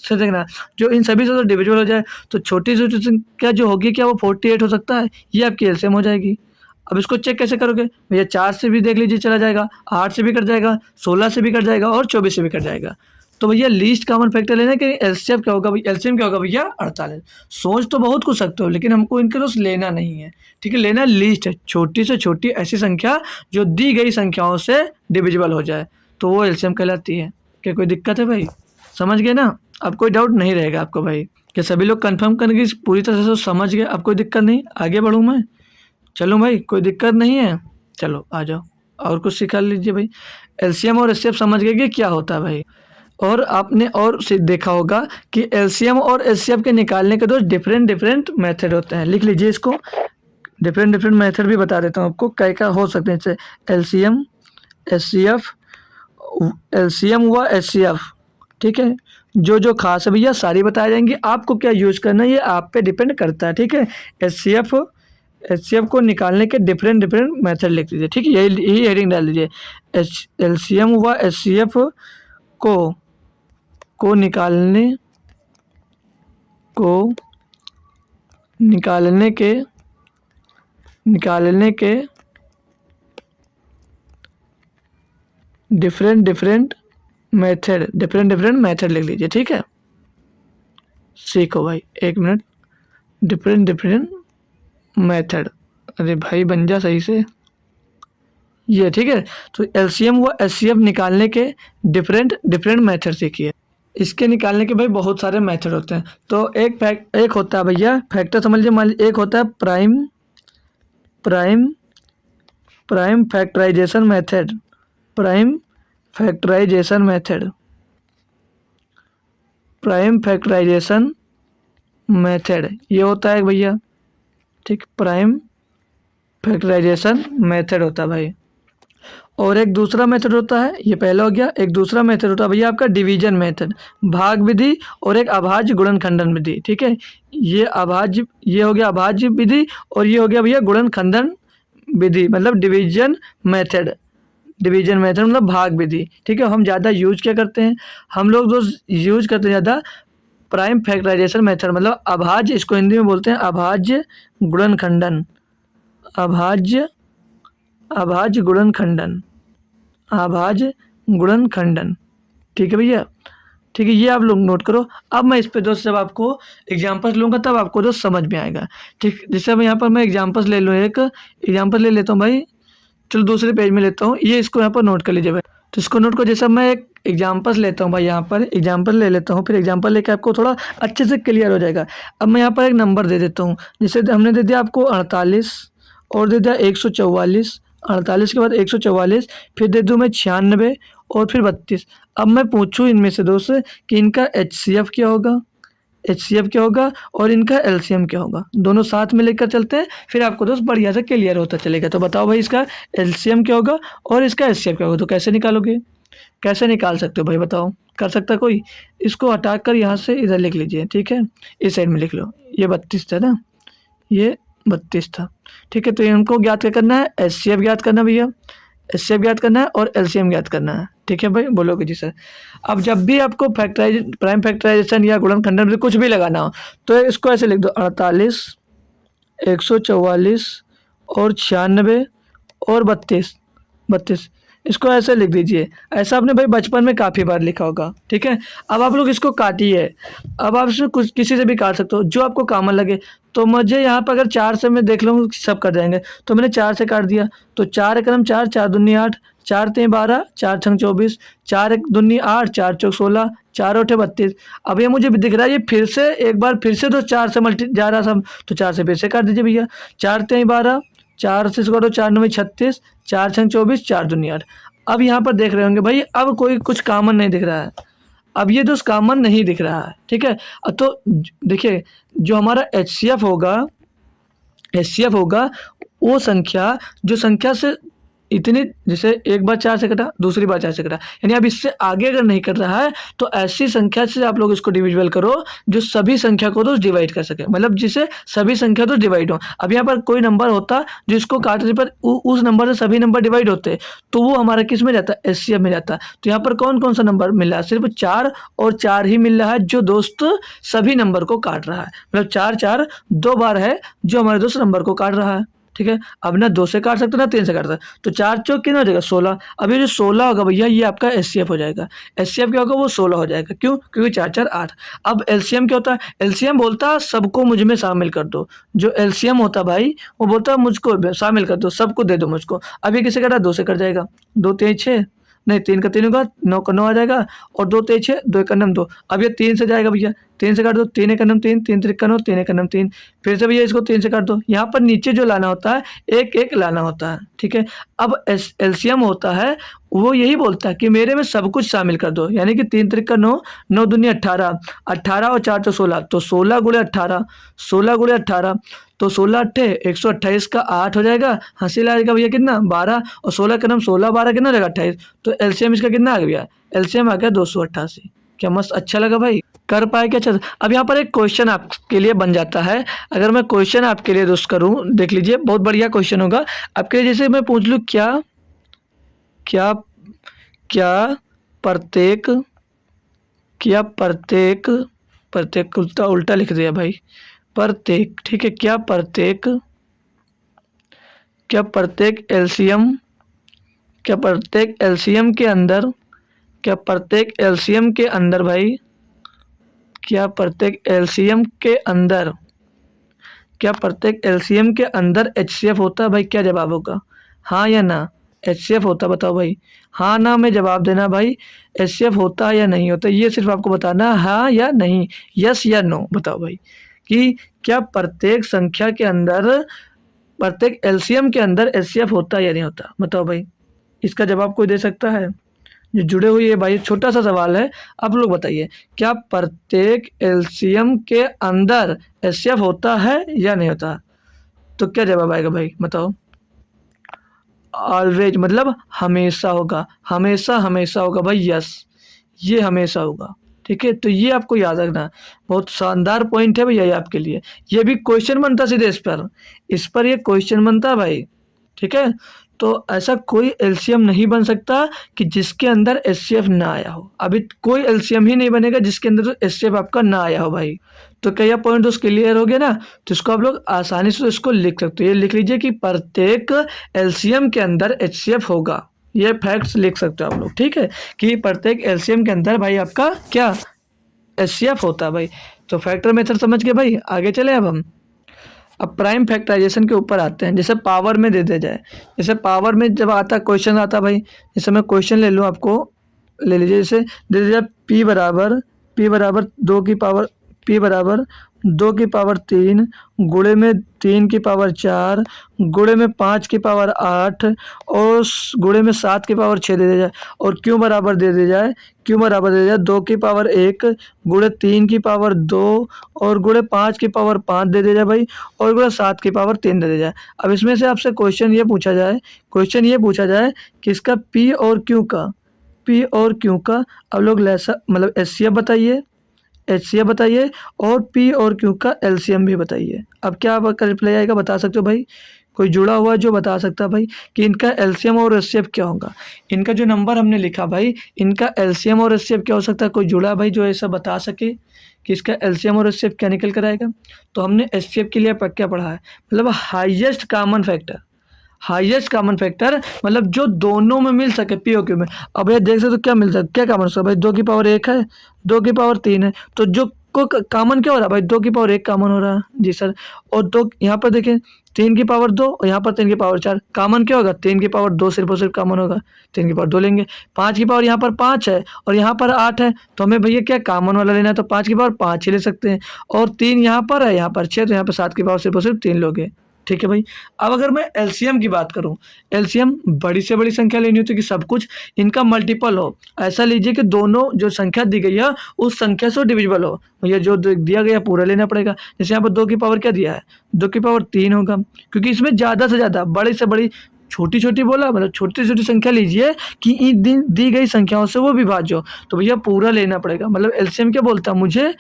से देखना जो इन सभी से तो डिविजिबल हो जाए। तो छोटी से छोटी संख्या जो होगी क्या वो 48 हो सकता है? ये आपकी एलसीएम हो जाएगी। अब इसको चेक कैसे करोगे भैया? 4 से भी देख लीजिए चला जाएगा, 8 से भी कट जाएगा, 16 से भी कट जाएगा और 24 से भी कट जाएगा। तो भैया लीस्ट कॉमन फैक्टर लेना कि एलसीएम क्या होगा? एलसीएम क्या होगा भैया? 48। सोच तो बहुत कुछ सकते हो, लेकिन हमको इनके दोस्त लेना नहीं है, ठीक है। लेना लीस्ट है, छोटी से छोटी ऐसी संख्या जो दी गई संख्याओं से डिविजिबल हो जाए, तो वो एलसीएम कहलाती है। क्या कोई दिक्कत है भाई? समझ गए ना? अब कोई डाउट नहीं रहेगा आपको भाई। क्या सभी लोग कंफर्म करके पूरी तरह से समझ गए? अब कोई दिक्कत नहीं, आगे बढ़ूँ मैं? चलो भाई, कोई दिक्कत नहीं है, चलो आ जाओ और कुछ सिखा लीजिए भाई। एलसीएम और एचसीएफ समझ गए कि क्या होता है भाई। और आपने और देखा होगा कि एलसीएम और एचसीएफ के निकालने के दो डिफरेंट मेथड होते हैं। लिख लीजिए इसको, डिफरेंट मेथड भी बता देता हूँ आपको क्या क्या हो सकते हैं। जैसे एलसीएम, एचसीएफ, एलसीएम व एचसीएफ, ठीक है। जो खास है भैया सारी बताई जाएंगी, आपको क्या यूज करना है ये आप पे डिपेंड करता है, ठीक है। एचसीएफ को निकालने के डिफरेंट मेथड लिख लीजिए, ठीक है, यही हेडिंग डाल दीजिए। एलसीएम व एचसीएफ को निकालने के डिफरेंट मेथड लिख लीजिए, ठीक है। सीखो भाई, 1 मिनट। डिफरेंट मेथड, अरे भाई बन जा सही से, ये ठीक है। तो एलसीएम व एचसीएफ निकालने के डिफरेंट मेथड सीखिए। इसके निकालने के भाई बहुत सारे मेथड होते हैं। तो एक होता है भैया फैक्टर, समझ लीजिए। मान लीजिए एक होता है प्राइम फैक्टराइजेशन मेथड, ये होता है भैया, ठीक। प्राइम फैक्टराइजेशन मेथड होता है भाई। और एक दूसरा मेथड होता है, ये पहला हो गया। एक दूसरा मेथड होता है भैया आपका डिवीजन मेथड, भाग विधि, और एक अभाज्य गुणनखंडन विधि, ठीक है। ये हो गया अभाज्य विधि, और ये हो गया भैया गुणनखंडन विधि, मतलब डिवीजन मेथड मतलब भाग विधि, ठीक है। हम ज़्यादा यूज क्या करते हैं? हम लोग दोस्त यूज करते हैं ज़्यादा प्राइम फैक्टराइजेशन मेथड, मतलब अभाज्य, इसको हिंदी में बोलते हैं अभाज्य गुणनखंडन, अभाज्य गुणनखंडन, ठीक है भैया, ठीक है। ये आप लोग नोट करो। अब मैं इस पे दोस्त जब आपको एग्जांपल्स लूँगा तब आपको दोस्त समझ में आएगा, ठीक। जैसे अब यहाँ पर मैं एग्जांपल्स ले लूँ, एक एग्जांपल ले लेता हूँ भाई। चलो दूसरे पेज में लेता हूँ, ये इसको यहाँ पर नोट कर लीजिए भाई। तो इसको नोट करो। जैसे मैं एक एग्जाम्पल्स लेता हूँ भाई, यहाँ पर एग्जाम्पल ले लेता हूँ, फिर एग्जाम्पल लेके आपको थोड़ा अच्छे से क्लियर हो जाएगा। अब मैं यहाँ पर एक नंबर दे देता हूँ, जैसे हमने दे दिया आपको 48 और दे दिया 144, 48 के बाद 144, फिर दे दूँ मैं 96 और फिर 32। अब मैं पूछूँ इनमें से दो से कि इनका HCF क्या होगा, HCF क्या होगा और इनका LCM क्या होगा, दोनों साथ में लेकर चलते हैं, फिर आपको दोस्त बढ़िया से क्लियर होता चलेगा। तो बताओ भाई इसका LCM क्या होगा और इसका HCF क्या होगा, तो कैसे निकालोगे, कैसे निकाल सकते हो भाई बताओ, कर सकता कोई? इसको हटाकर यहाँ से इधर लिख लीजिए, ठीक है, इस साइड में लिख लो, ये 32 था ना, ये 32 था, ठीक है। तो इनको ज्ञात क्या करना है, HCF ज्ञात करना भैया, HCF ज्ञात करना है और LCM ज्ञात करना है, ठीक है भाई, बोलोगे जी सर। अब जब भी आपको प्राइम फैक्टराइजेशन या गुणनखंडन में कुछ भी लगाना हो तो इसको ऐसे लिख दो, 48, 144 और 96 और 32, इसको ऐसे लिख दीजिए। ऐसा आपने भाई बचपन में काफ़ी बार लिखा होगा, ठीक है। अब आप लोग इसको काटिए, अब आप इसमें कुछ किसी से भी काट सकते हो जो आपको कॉमन लगे। तो मुझे यहाँ पर अगर 4 से मैं देख लूँ सब कर जाएंगे, तो मैंने 4 से काट दिया, तो 4 एकम 4, 4 दूनी 8, 4 तें 12, 4 छंग 24, 4 एक दूनी 8, 4 चौक 16, 4 8 32। अब ये मुझे दिख रहा है ये फिर से एक बार फिर से तो 4 से मल्टी जा रहा सब, तो 4 से फिर से काट दीजिए भैया। 4 तें 12, 4 से इसको 4 9 36, 4 छंग 24, 4 दूनी 8। अब यहाँ पर देख रहे होंगे भाई अब कोई कुछ कॉमन नहीं दिख रहा है, अब ये दोस्त कॉमन नहीं दिख रहा है, ठीक है। तो देखिए जो हमारा HCF होगा वो संख्या, जो संख्या से इतनी, जैसे एक बार 4 से कटा, दूसरी बार 4 से कटा, यानी अब इससे आगे अगर नहीं कर रहा है तो ऐसी संख्या से आप लोग इसको डिविजिबल करो जो सभी संख्या को तो डिवाइड कर सके, मतलब जिसे सभी संख्या तो डिवाइड हो। अब यहाँ पर कोई नंबर होता जिसको काटने पर उस नंबर से सभी नंबर डिवाइड होते, तो वो हमारा किस में जाता है, HCF में जाता। तो यहाँ पर कौन कौन सा नंबर मिल रहा है, सिर्फ 4 और 4 ही मिल रहा है जो दोस्त सभी नंबर को काट रहा है, मतलब 4 4 2 बार है जो हमारे दोस्त नंबर को काट रहा है, ठीक है। अब ना 2 से काट सकते ना 3 से काट सकते, तो 4 चौक कितना हो जाएगा 16। अब ये जो 16 होगा भैया ये आपका HCF हो जाएगा। HCF क्या होगा, वो 16 हो जाएगा, क्यों, क्योंकि 4 4 8। अब LCM क्या होता है, LCM बोलता है सबको मुझ में शामिल कर दो, जो LCM होता है भाई वो बोलता है मुझको शामिल कर दो, सबको दे दो मुझको। अब ये किसे कटा, 2 से कट जाएगा, 2 3 6, नहीं 3 का 3 होगा, 9 का 9 आ जाएगा, और 2 3 6, 2 1 2। अब ये 3 से जाएगा भैया, 3 से काट दो, 3 1 3, 3 3 9, 3 1 3, फिर से भैया इसको 3 से काट दो। यहाँ पर नीचे जो लाना होता है एक एक लाना होता है, ठीक है। अब LCM होता है वो यही बोलता है कि मेरे में सब कुछ शामिल कर दो, यानी कि 3 3 का 9, 9 दूनी 18, 18 और 4 तो 16, तो 16 गुणे 18, 16 गुणे 18, तो 16 अट्ठे 128 का 8 हो जाएगा, हंसी लाएगा भैया कितना 12, और 16 का 16 12 कितना हो जाएगा 28, तो LCM इसका कितना आ गया भैया, LCM आ गया 288। क्या मस्त, अच्छा लगा भाई, कर पाए क्या, अच्छा। अब यहाँ पर एक क्वेश्चन आपके लिए बन जाता है, अगर मैं क्वेश्चन आपके लिए दोस्त करूँ, देख लीजिए बहुत बढ़िया क्वेश्चन होगा आपके लिए। जैसे मैं पूछ लूँ क्या क्या क्या प्रत्येक, क्या प्रत्येक, प्रत्येक उल्टा उल्टा लिख दिया भाई, प्रत्येक, ठीक है, क्या प्रत्येक LCM, क्या प्रत्येक LCM के अंदर, क्या प्रत्येक LCM के अंदर भाई, क्या प्रत्येक LCM के अंदर, क्या प्रत्येक LCM के अंदर HCF होता है भाई, क्या जवाब होगा, हाँ या ना, HCF होता, बताओ भाई, हाँ ना में जवाब देना भाई, HCF होता है या नहीं होता, ये सिर्फ आपको बताना हाँ या नहीं, यस या नो, बताओ भाई कि क्या प्रत्येक संख्या के अंदर, प्रत्येक LCM के अंदर HCF होता है या नहीं होता, बताओ भाई। इसका जवाब कोई दे सकता है जो जुड़े हुए है भाई, छोटा सा सवाल है, आप लोग बताइए क्या प्रत्येक LCM के अंदर HCF होता है या नहीं होता, तो क्या जवाब आएगा भाई बताओ। ऑलवेज मतलब हमेशा होगा, हमेशा हमेशा होगा भाई, यस ये हमेशा होगा, ठीक है। तो ये आपको याद रखना, बहुत शानदार पॉइंट है भैया ये आपके लिए, ये भी क्वेश्चन बनता सीधे इस पर ये क्वेश्चन बनता भाई, ठीक है। तो ऐसा कोई LCM नहीं बन सकता कि जिसके अंदर HCF ना आया हो, अभी कोई LCM ही नहीं बनेगा जिसके अंदर तो HCF आपका ना आया हो भाई। तो क्या यह पॉइंट दोस्त क्लियर हो गया ना, तो इसको आप लोग आसानी से इसको लिख सकते हो, ये लिख लीजिए कि प्रत्येक LCM के अंदर HCF होगा, ये फैक्ट्स लिख सकते हो आप लोग, ठीक है, कि प्रत्येक LCM के अंदर भाई आपका क्या HCF होता है भाई। तो फैक्टर मेथड समझ गए भाई, आगे चले अब प्राइम फैक्टराइजेशन के ऊपर आते हैं। जैसे पावर में दे दिया जाए, जैसे पावर में जब आता क्वेश्चन आता भाई, जैसे मैं क्वेश्चन ले लूँ आपको, ले लीजिए, जैसे दे दीजिए पी बराबर 2 की पावर 3 गुणे में 3 की पावर 4 गुणे में 5 की पावर 8 और गुणे में 7 की पावर 6 दे दिया जाए, और क्यों बराबर दे दिया जाए, 2 की पावर 1 गुणे 3 की पावर 2 और गुणे 5 की पावर 5 दे दिया जाए भाई, और गुणे 7 की पावर 3 दे दिया जाए। अब इसमें से आपसे क्वेश्चन ये पूछा जाए कि इसका पी और क्यू का अब लोग लैसा मतलब एचसीएफ बताइए और पी और क्यू का एलसीएम भी बताइए। अब क्या आपका रिप्लाई आएगा, बता सकते हो भाई? कोई जुड़ा हुआ जो बता सकता है भाई कि इनका एलसीएम और एचसीएफ क्या होगा? इनका जो नंबर हमने लिखा भाई, इनका एलसीएम और एचसीएफ क्या हो सकता है? कोई जुड़ा भाई जो ऐसा बता सके कि इसका एलसीएम और एचसीएफ क्या निकल कर आएगा? तो हमने एचसीएफ के लिए क्या पढ़ा है, मतलब हाईएस्ट कॉमन फैक्टर मतलब जो दोनों में मिल सके पी और क्यू में। अब ये देख सकते हो क्या मिल सकता है, क्या कॉमन है भाई? 2 की पावर 1 है, 2 की पावर 3 है, तो जो को कॉमन क्या हो रहा है भाई? 2 की पावर 1 कॉमन हो रहा है जी सर। और दो यहाँ पर देखें 3 की पावर 2 और यहाँ पर 3 की पावर 4, कॉमन क्या होगा? 3 की पावर 2 सिर्फ और सिर्फ कॉमन होगा, 3 की पावर 2 लेंगे। 5 की पावर यहाँ पर 5 है और यहाँ पर 8 है, तो हमें भैया क्या कॉमन वाला लेना है, तो 5 की पावर 5 ही ले सकते हैं। और 3 यहाँ पर है, यहाँ पर 6, तो यहाँ पर 7 की पावर सिर्फ और सिर्फ 3 लोगे। ठीक है भाई। अब अगर मैं एलसीएम की बात करूं, एलसीएम बड़ी से बड़ी संख्या लेनी होती है कि सब कुछ इनका मल्टीपल हो। ऐसा लीजिए कि दोनों जो संख्या दी गई है उस संख्या से डिविजिबल हो, ये जो दिया गया पूरा लेना पड़ेगा। जैसे यहाँ पर 2 की पावर क्या दिया है, 2 की पावर 3 होगा, क्योंकि इसमें ज़्यादा से ज़्यादा बड़ी से बड़ी छोटी छोटी बोला मतलब छोटी छोटी संख्या लीजिए कि इन दी गई संख्याओं से वो विभाज्य हो, तो भैया पूरा लेना पड़ेगा। मतलब एलसीएम क्या बोलता है, मुझे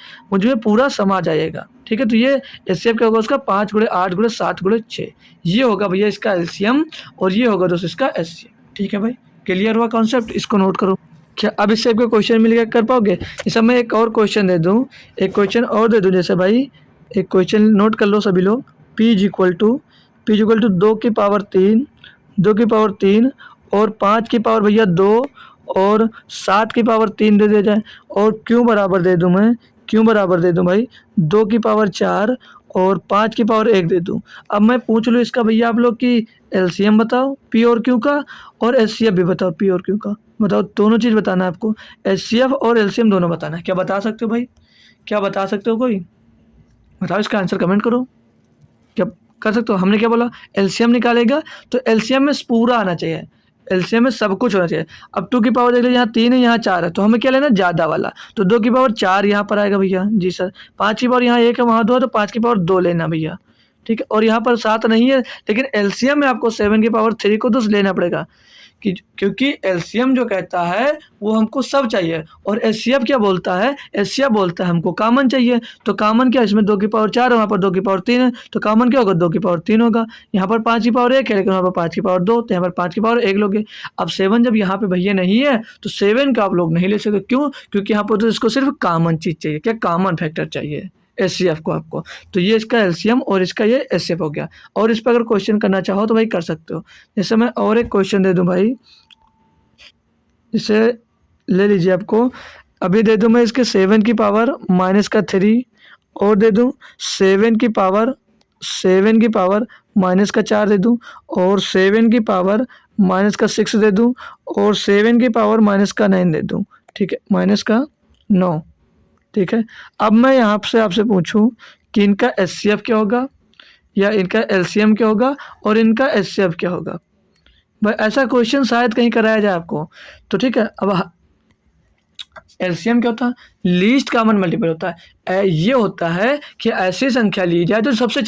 पूरा समा जाएगा। ठीक है, तो ये एचसीएफ क्या होगा उसका 5 गुणे 8 गुणे 7 गुणे 6, ये होगा भैया इसका एलसीएम, और ये होगा दोस्तों इसका एचसीएफ। ठीक है भाई, क्लियर हुआ कॉन्सेप्ट? इसको नोट करो। क्या अब इससे आपको क्वेश्चन मिल गया, कर पाओगे? इस समय एक और क्वेश्चन दे दूँ, जैसे भाई एक क्वेश्चन नोट कर लो सभी लोग। P इज इक्वल टू 2 की पावर 3 और 5 की पावर भैया 2 और 7 की पावर 3 दे दिया जाए, और क्यों बराबर दे दूं भाई 2 की पावर 4 और 5 की पावर 1 दे दूं। अब मैं पूछ लूँ इसका भैया आप लोग कि एलसीएम बताओ पी और क्यू का, और एचसीएफ भी बताओ पी और क्यू का। बताओ, दोनों चीज़ बताना है आपको, एचसीएफ और एलसीएम दोनों बताना है। क्या बता सकते हो भाई? क्या बता सकते हो कोई? बताओ, इसका आंसर कमेंट करो। क्या कर सकते हो? हमने क्या बोला, एलसीएम निकालेगा तो एलसीएम में पूरा आना चाहिए, एलसीएम में सब कुछ होना चाहिए। अब 2 की पावर देख लीजिए, यहाँ 3 है यहाँ 4 है, तो हमें क्या लेना है, ज़्यादा वाला, तो 2 की पावर 4 यहाँ पर आएगा भैया जी सर। 5 की पावर यहाँ 1 है वहाँ 2 है, तो 5 की पावर 2 लेना भैया। ठीक है, और यहाँ पर 7 नहीं है, लेकिन एलसीएम में आपको 7 की पावर 3 को तो लेना पड़ेगा क्योंकि एलसीएम जो कहता है वो हमको सब चाहिए, और एचसीएफ क्या बोलता है, एचसीएफ बोलता है हमको कॉमन चाहिए। तो कॉमन क्या, इसमें 2 की पावर 4 है, वहाँ पर 2 की पावर 3 है, तो कॉमन क्या होगा, 2 की पावर 3 होगा। यहाँ पर 5 की पावर 1 है, लेकिन वहाँ पर 5 की पावर 2, तो यहाँ पर 5 की पावर 1 लोगे। अब 7 जब यहाँ पे भैया नहीं है तो 7 का आप लोग नहीं ले सकते, क्यों? क्योंकि यहाँ पर तो इसको सिर्फ कॉमन चीज़ चाहिए, क्या कॉमन फैक्टर चाहिए एचसीएफ को आपको। तो ये इसका एलसीएम और इसका ये एचसीएफ हो गया। और इस पर अगर क्वेश्चन करना चाहो तो भाई कर सकते हो। जैसे मैं और एक क्वेश्चन दे दूं भाई, इसे ले लीजिए आपको, अभी दे दूं मैं इसके 7 की पावर -3 और दे दूं 7 की पावर -4 दे दूं, और 7 की पावर -6 दे दूं, और 7 की पावर -9 दे दूं। ठीक है, -9। ठीक है, अब मैं यहाँ से आपसे पूछूं कि इनका एचसीएफ क्या होगा, या इनका एलसीएम क्या होगा, और इनका एचसीएफ क्या होगा। भाई ऐसा क्वेश्चन शायद कहीं कराया जाए आपको, तो ठीक है। अब एलसीएम क्या होता है, लीस्ट कॉमन मल्टीपल होता है। ये होता है कि ऐसी संख्या ली जाए जो सबसे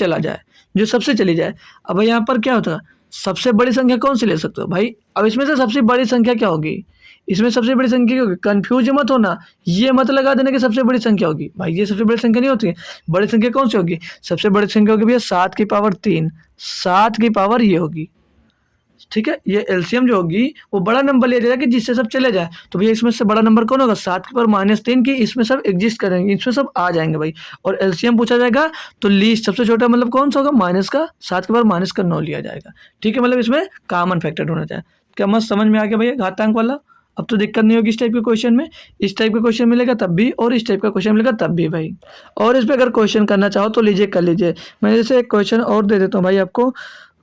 चली जाए। अब यहाँ पर क्या होता है, सबसे बड़ी संख्या कौन सी ले सकते हो भाई? अब इसमें से सबसे बड़ी संख्या क्या होगी, इसमें सबसे बड़ी संख्या क्या होगी? कंफ्यूज मत होना, ये मत लगा देना कि सबसे बड़ी संख्या होगी, भाई ये सबसे बड़ी संख्या नहीं होती है। बड़ी संख्या कौन सी होगी? सबसे बड़ी संख्या होगी भैया 7 की पावर 3, 7 की पावर ये होगी। ठीक है, ये एलसीएम जो होगी वो बड़ा नंबर लिया जाएगा कि जिससे सब चले जाए, तो भैया इसमें से बड़ा नंबर कौन होगा? 7 की पावर -3 की, इसमें सब एग्जिस्ट करेंगे, इसमें सब आ जाएंगे भाई। और एलसीएम पूछा जाएगा तो लीस्ट सबसे छोटा मतलब कौन सा होगा, -7 की पावर -9 लिया जाएगा। ठीक है, मतलब इसमें कॉमन फैक्टर होना चाहिए। क्या मस्त समझ में आ गया भैया घातांक वाला? अब तो दिक्कत नहीं होगी इस टाइप के क्वेश्चन में। इस टाइप का क्वेश्चन मिलेगा तब भी, और इस टाइप का क्वेश्चन मिलेगा तब भी भाई। और इस पर अगर क्वेश्चन करना चाहो तो लीजिए, कर लीजिए। मैं जैसे एक क्वेश्चन और दे देता हूँ भाई आपको,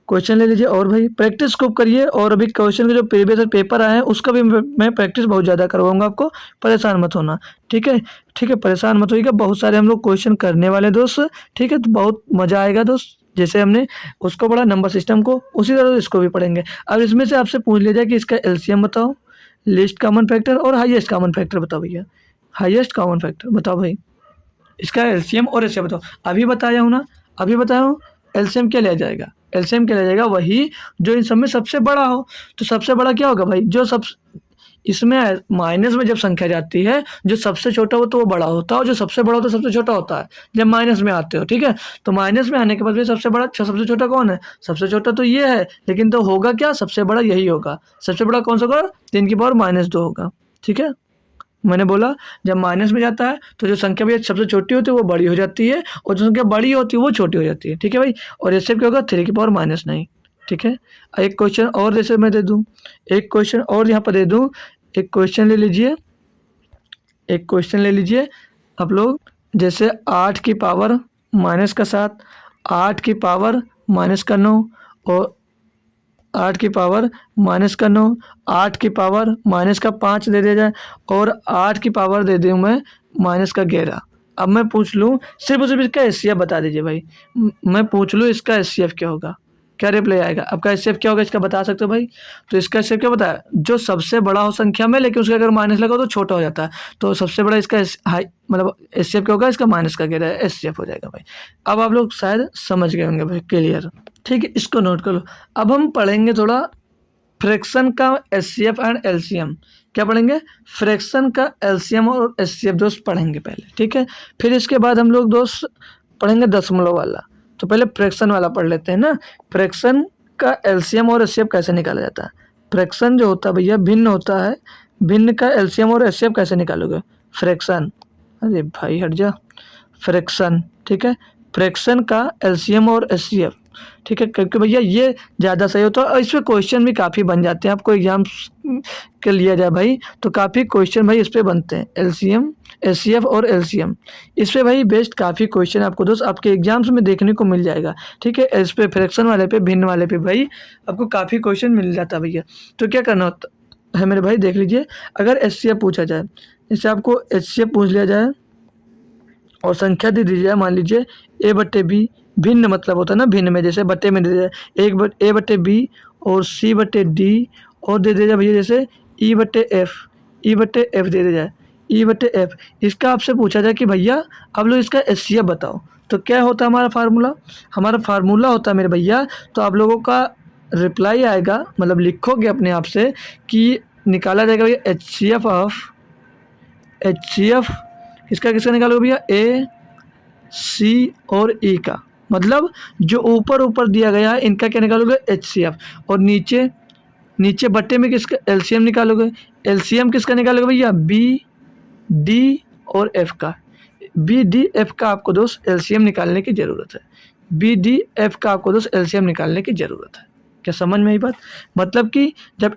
क्वेश्चन ले लीजिए और भाई प्रैक्टिस खूब करिए। और अभी क्वेश्चन के जो प्रीवियस पेपर आए हैं उसका भी मैं प्रैक्टिस बहुत ज़्यादा करवाऊंगा आपको, परेशान मत होना। ठीक है, ठीक है, परेशान मत होइएगा। बहुत सारे हम लोग क्वेश्चन करने वाले दोस्त। ठीक है, तो बहुत मज़ा आएगा दोस्त। जैसे हमने उसको पढ़ा नंबर सिस्टम को, उसी तरह इसको भी पढ़ेंगे। अब इसमें से आपसे पूछ लिया जाए कि इसका एलसीएम बताओ, लीस्ट कॉमन फैक्टर और हाईएस्ट कॉमन फैक्टर बताओ भैया। हाईएस्ट कॉमन फैक्टर बताओ भाई, इसका एलसीएम और एचसीएफ बताओ। अभी बताया हूँ ना, अभी बताया हूँ। एलसीएम क्या लिया जाएगा? एलसीएम क्या लिया जाएगा? वही जो इन सब में सबसे बड़ा हो। तो सबसे बड़ा क्या होगा भाई? जो सब इसमें माइनस में जब संख्या जाती है, जो सबसे छोटा हो तो वो बड़ा होता है, और जो सबसे बड़ा होता है सबसे छोटा होता है जब माइनस में आते हो। ठीक है, तो माइनस में आने के बाद भी सबसे बड़ा सबसे छोटा कौन है? सबसे छोटा तो ये है, लेकिन तो होगा क्या? सबसे बड़ा यही होगा। सबसे बड़ा कौन सा होगा? 3 की पावर -2 होगा। ठीक है, मैंने बोला जब माइनस में जाता है तो जो संख्या भैया सबसे छोटी होती है वो बड़ी हो जाती है, और जो संख्या बड़ी होती है वो छोटी हो जाती है। ठीक है भाई, और इससे क्या होगा? 3 की पावर -9। ठीक है, एक क्वेश्चन और जैसे मैं दे दूं, एक क्वेश्चन और यहाँ पर दे दूं। एक क्वेश्चन ले लीजिए, एक क्वेश्चन ले लीजिए आप लोग। जैसे 8 की पावर -7, 8 की पावर -9, और 8 की पावर -9, 8 की पावर -5 दे दिया जाए, और 8 की पावर दे दूँ मैं -11। अब मैं पूछ लूँ सिर्फ और सिर्फ इसका एचसीएफ बता दीजिए भाई। मैं पूछ लूँ इसका एचसीएफ क्या होगा? क्या रिप्लाई आएगा? आपका एचसीएफ क्या होगा इसका बता सकते हो भाई? तो इसका एचसीएफ क्या बताया? जो सबसे बड़ा हो संख्या में, लेकिन उसके अगर माइनस लगा तो छोटा हो जाता है। तो सबसे बड़ा इसका हाई मतलब एचसीएफ क्या होगा? इसका -11 एचसीएफ हो जाएगा भाई। अब आप लोग शायद समझ गए होंगे भाई, क्लियर। ठीक है, इसको नोट कर लो। अब हम पढ़ेंगे थोड़ा फ्रैक्शन का एचसीएफ एंड एलसीएम। क्या पढ़ेंगे? फ्रैक्शन का एलसीएम और एचसीएफ दोस्त पढ़ेंगे पहले। ठीक है, फिर इसके बाद हम लोग दोस्त पढ़ेंगे दशमलव वाला। तो पहले फ्रैक्शन वाला पढ़ लेते हैं ना। फ्रैक्शन का एलसीएम और एचसीएफ कैसे निकाला जाता है? फ्रैक्शन जो होता है भैया भिन्न होता है। भिन्न का एलसीएम और एचसीएफ कैसे निकालोगे? फ्रैक्शन, अरे भाई हट जा। फ्रैक्शन, ठीक है, फ्रैक्शन का एलसीएम और एचसीएफ। ठीक है, क्योंकि भैया ये ज़्यादा सही होता है, और इसमें क्वेश्चन भी काफ़ी बन जाते हैं। आपको एग्जाम्स के लिया जाए भाई तो काफ़ी क्वेश्चन भाई इस पे बनते हैं। एलसीएम, एचसीएफ और एलसीएम, इस पे भाई बेस्ट काफ़ी क्वेश्चन आपको दोस्त आपके एग्जाम्स में देखने को मिल जाएगा। ठीक है, इस पे फ्रैक्शन वाले पे, भिन्न वाले पे भाई आपको काफ़ी क्वेश्चन मिल जाता है भैया। तो क्या करना होता है मेरे भाई, देख लीजिए। अगर एचसीएफ पूछा जाए, जैसे आपको एचसीएफ पूछ लिया जाए और संख्या दे दी जाए, मान लीजिए a/b, भिन्न मतलब होता है ना, भिन्न में जैसे बट्टे में दे दिया जाए a/b और c/d, और दे दिया जाए भैया जैसे e/f, e/f दे दिया जाए, e/f। इसका आपसे पूछा जाए कि भैया अब लोग इसका एचसीएफ बताओ, तो क्या होता है हमारा फार्मूला? हमारा फार्मूला होता है मेरे भैया, तो आप लोगों का रिप्लाई आएगा, मतलब लिखोगे अपने आप से कि निकाला जाएगा भैया एचसीएफ किसका किसका निकालोगे भैया? ए, सी और ई का। मतलब जो ऊपर ऊपर दिया गया है इनका क्या निकालोगे? एचसीएफ। और नीचे नीचे बट्टे में किसका एलसीएम निकालोगे? एलसीएम किसका निकालोगे भैया? बी, डी और एफ का। बी, डी, एफ का आपको दोस्त एलसीएम निकालने की ज़रूरत है। बी, डी, एफ का आपको दोस्त एलसीएम निकालने की ज़रूरत है। क्या समझ में आई बात? मतलब कि जब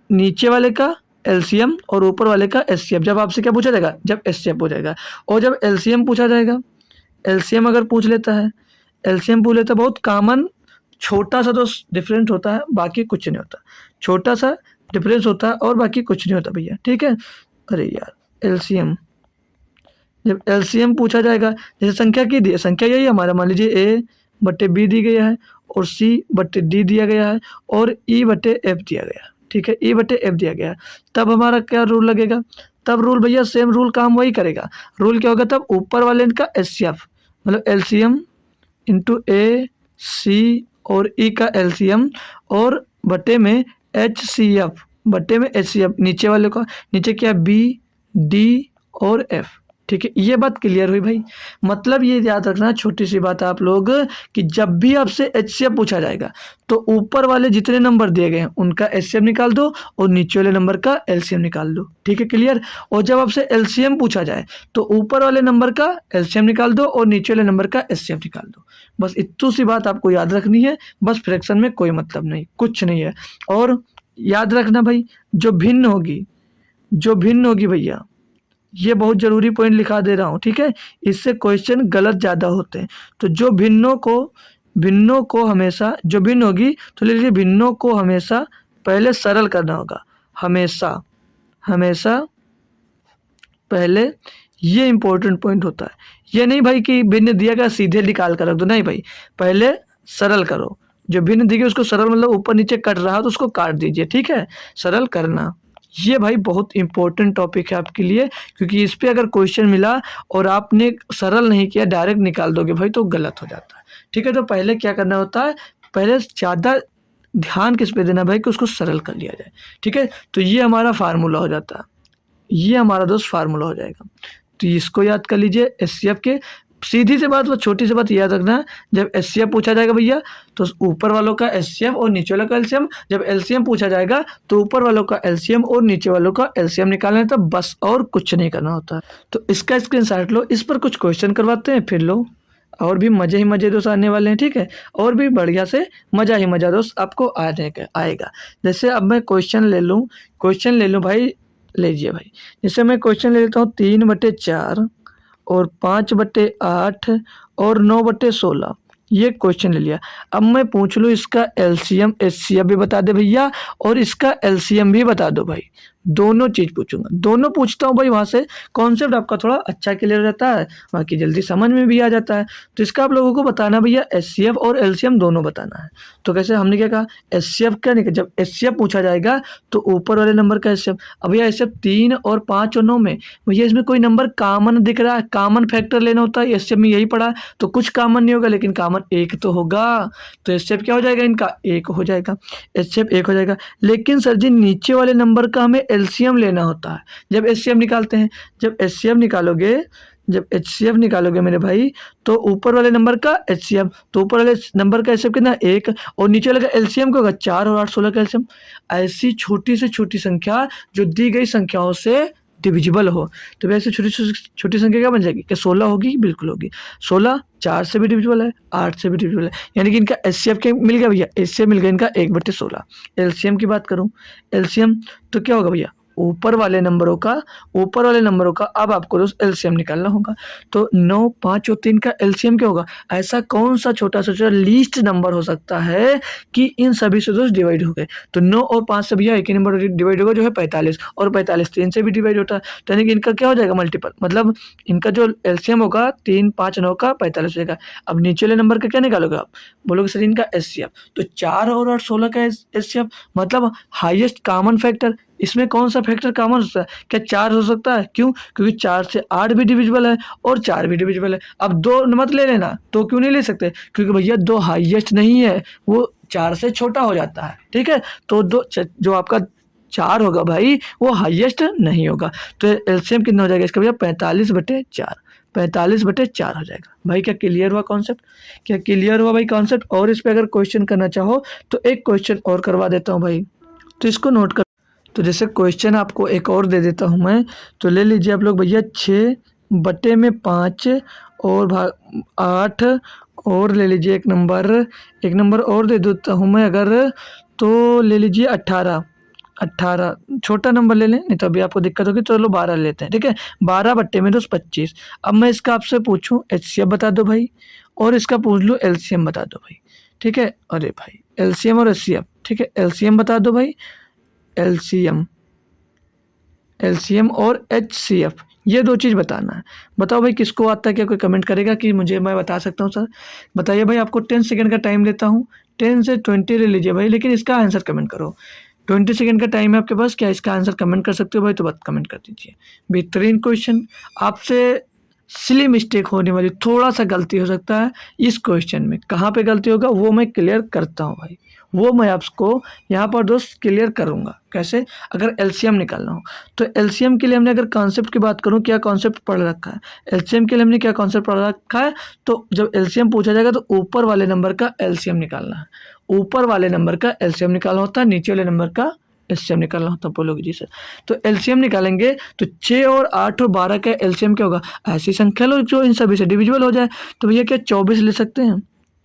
नीचे वाले का एलसीएम और ऊपर वाले का एचसीएफ, जब आपसे क्या पूछा जाएगा? जब एचसीएफ हो जाएगा। और जब एलसीएम पूछा जाएगा, एलसीएम अगर पूछ लेता है, एलसीएम पूछ लेता है, बहुत कॉमन छोटा सा तो डिफरेंस होता है, बाकी कुछ नहीं होता। छोटा सा डिफरेंस होता है और बाकी कुछ नहीं होता भैया। ठीक है, अरे यार एलसीएम, जब एलसीएम पूछा जाएगा, जैसे संख्या की दी है, संख्या यही हमारा, मान लीजिए a/b दी गई है, और c/d दिया गया है, और e/f दिया गया है। ठीक है, e/f दिया गया है। तब हमारा क्या रूल लगेगा? तब रूल भैया सेम रूल काम वही करेगा। रूल क्या होगा? तब ऊपर वाले का एचसीएफ, मतलब एलसीएम इंटू ए, सी और ई का एलसीएम, और बटे में एचसीएफ, बटे में एचसीएफ नीचे वाले का, नीचे क्या? बी, डी और एफ। ठीक है, ये बात क्लियर हुई भाई। मतलब ये याद रखना, छोटी सी बात है आप लोग, कि जब भी आपसे एचसीएफ पूछा जाएगा तो ऊपर वाले जितने नंबर दिए गए हैं उनका एचसीएफ निकाल दो, और नीचे वाले नंबर का एलसीएम निकाल दो। ठीक है, क्लियर। और जब आपसे एलसीएम पूछा जाए तो ऊपर वाले नंबर का एलसीएम निकाल दो, और नीचे वाले नंबर का एचसीएफ निकाल दो। बस इतनी सी बात आपको याद रखनी है। बस फ्रैक्शन में कोई मतलब नहीं, कुछ नहीं है। और याद रखना भाई, जो भिन्न होगी भैया, ये बहुत ज़रूरी पॉइंट लिखा दे रहा हूँ। ठीक है, इससे क्वेश्चन गलत ज़्यादा होते हैं। तो जो भिन्नों को भिन्नों को हमेशा, जो भिन्न होगी तो ले लीजिए भिन्नों को हमेशा पहले सरल करना होगा, हमेशा हमेशा पहले, ये इंपॉर्टेंट पॉइंट होता है। ये नहीं भाई कि भिन्न दिया गया सीधे निकाल कर रख दो, नहीं भाई, पहले सरल करो। जो भिन्न दी गई उसको सरल मतलब ऊपर नीचे कट रहा है तो उसको काट दीजिए, ठीक है, सरल करना। ये भाई बहुत इंपॉर्टेंट टॉपिक है आपके लिए, क्योंकि इस पे अगर क्वेश्चन मिला और आपने सरल नहीं किया, डायरेक्ट निकाल दोगे भाई तो गलत हो जाता है, ठीक है। तो पहले क्या करना होता है, पहले ज़्यादा ध्यान किस पे देना भाई कि उसको सरल कर लिया जाए, ठीक है। तो ये हमारा फार्मूला हो जाता है, ये हमारा दोस्त फार्मूला हो जाएगा। तो इसको याद कर लीजिए एचसीएफ के। सीधी सी बात, वो छोटी सी बात याद रखना, जब एचसीएफ पूछा जाएगा भैया तो ऊपर वालों का एचसीएफ और नीचे वालों का एलसीएम, जब एलसीएम पूछा जाएगा तो ऊपर वालों का एलसीएम और नीचे वालों का एलसीएम निकालना था, बस और कुछ नहीं करना होता। तो इसका स्क्रीनशॉट लो, इस पर कुछ क्वेश्चन करवाते हैं फिर लो, और भी मजे ही मजे दोस्त आने वाले हैं, ठीक है, और भी बढ़िया से मजा ही मजा दोस्त आपको आएगा। जैसे अब मैं क्वेश्चन ले लूँ भाई, लीजिए भाई, जैसे मैं क्वेश्चन ले लेता हूँ 3/4 और 5/8 और 9/16, ये क्वेश्चन ले लिया। अब मैं पूछ लूँ इसका एलसीएम एचसीएफ भी बता दे भैया, और इसका एलसीएम भी बता दो भाई, दोनों चीज़ पूछूंगा, दोनों पूछता हूँ भाई, वहाँ से कॉन्सेप्ट आपका थोड़ा अच्छा क्लियर हो जाता है, बाकी जल्दी समझ में भी आ जाता है। तो इसका आप लोगों को बताना भैया एचसीएफ और एलसीएम दोनों बताना है। तो कैसे, हमने क्या कहा, एचसीएफ क्या निकल, जब एचसीएफ पूछा जाएगा तो ऊपर वाले नंबर का एचसीएफ। अब भैया एचसीएफ 3 और 5 और 9 में भैया इसमें कोई नंबर कॉमन दिख रहा है, कॉमन फैक्टर लेना होता है, एचसीएफ में यही पड़ा है, तो कुछ कॉमन नहीं होगा लेकिन कॉमन एक तो होगा, तो एचसीएफ क्या हो जाएगा, इनका एक हो जाएगा, एचसीएफ एक हो जाएगा। लेकिन सर जी नीचे वाले नंबर का हमें एलसीएम लेना होता है जब एचसीएफ निकालते हैं। जब एचसीएफ निकालोगे मेरे भाई, तो ऊपर वाले नंबर का एचसीएफ, तो ऊपर वाले नंबर का एचसीएफ कितना, 1, और नीचे वाले का एलसीएम क्या होगा, 4 और 8 16 का एलसीएम। ऐसी छोटी से छोटी संख्या जो दी गई संख्याओं से डिविजिबल हो, तो वैसे छोटी छोटी संख्या क्या बन जाएगी, क्या 16 होगी, बिल्कुल होगी। 16 4 से भी डिविजिबल है, 8 से भी डिविजिबल है, यानी कि इनका एचसीएफ क्या मिल गया भैया, एचसीएफ मिल गया इनका 1/16। एलसीएम की बात करूं, एलसीएम तो क्या होगा भैया, ऊपर वाले नंबरों का अब आपको दोस्त एलसीएम निकालना होगा। तो 9 5 और 3 का एलसीएम क्या होगा, ऐसा कौन सा छोटा लीस्ट नंबर हो सकता है कि इन सभी से दोस्त डिवाइड हो गए। तो 9 और 5 से भैया एक ही नंबर डिवाइड होगा जो है 45, और 45 3 से भी डिवाइड होता है, तो यानी कि इनका क्या हो जाएगा, मल्टीपल, मतलब इनका जो एलसीएम होगा 3 5 9 का 45 हो जाएगा। अब नीचे वाले नंबर का क्या निकालोगे आप, बोलोगे सर इनका एचसीएफ, तो 4 और 8 16 का एचसीएफ, मतलब हाईएस्ट कॉमन फैक्टर, इसमें कौन सा फैक्टर कॉमन हो सकता है, क्या 4 हो सकता है, क्यों, क्योंकि 4 से 8 भी डिविजिबल है और 4 भी डिविजिबल है। अब 2 मत ले लेना, तो क्यों नहीं ले सकते, क्योंकि भैया 2 हाईएस्ट नहीं है, वो 4 से छोटा हो जाता है, ठीक है। तो जो आपका 4 होगा भाई वो हाईएस्ट नहीं होगा। तो एलसीएम कितना हो जाएगा इसका भैया, 45/4, 45/4 हो जाएगा भाई। क्या क्लियर हुआ कॉन्सेप्ट, क्या क्लियर हुआ भाई कॉन्सेप्ट। और इस पे अगर क्वेश्चन करना चाहो तो एक क्वेश्चन और करवा देता हूँ भाई, तो इसको नोट कर। तो जैसे क्वेश्चन आपको एक और दे देता हूँ मैं, तो ले लीजिए आप लोग भैया 6/5 और 8, और ले लीजिए एक नंबर और दे देता हूँ मैं अगर, तो ले लीजिए 18 छोटा नंबर ले लें, नहीं तो अभी आपको दिक्कत होगी, तो चलो 12 लेते हैं, ठीक है। 12/25। अब मैं इसका आपसे पूछूं एचसीएफ बता दो भाई, और इसका पूछ लूँ एलसीएम बता दो भाई, ठीक है। अरे भाई एलसीएम और एचसीएफ, ठीक है, एलसीएम बता दो भाई, एलसीएम और एचसीएफ, ये 2 चीज़ बताना है। बताओ भाई किसको आता है, क्या कोई कमेंट करेगा कि मुझे, मैं बता सकता हूँ सर, बताइए भाई। आपको 10 सेकंड का टाइम देता हूँ, 10 से 20 ले लीजिए भाई, लेकिन इसका आंसर कमेंट करो। 20 सेकंड का टाइम है आपके पास, क्या इसका आंसर कमेंट कर सकते हो भाई, तो बात कमेंट कर दीजिए। बेहतरीन क्वेश्चन, आपसे सिली मिस्टेक होने वाली, थोड़ा सा गलती हो सकता है इस क्वेश्चन में, कहाँ पे गलती होगा वो मैं क्लियर करता हूँ भाई, वो मैं आपको यहाँ पर दोस्त क्लियर करूँगा। कैसे, अगर एलसीएम निकालना हो तो एलसीएम के लिए हमने अगर कॉन्सेप्ट की बात करूँ, क्या कॉन्सेप्ट पढ़ रखा है, एलसीएम के लिए हमने क्या कॉन्सेप्ट पढ़ रखा है, तो जब एलसीएम पूछा जाएगा तो ऊपर वाले नंबर का एलसीएम निकालना है, ऊपर वाले नंबर का एलसीएम निकालना होता है, नीचे वाले नंबर का एलसीएम निकालना होता है। बोलोगे जी सर, तो एलसीएम निकालेंगे तो 6 और 8 और 12 का एलसीएम क्या होगा, ऐसी संख्या लो जो इन सभी से डिविजिबल हो जाए। तो भैया क्या 24 ले सकते हैं,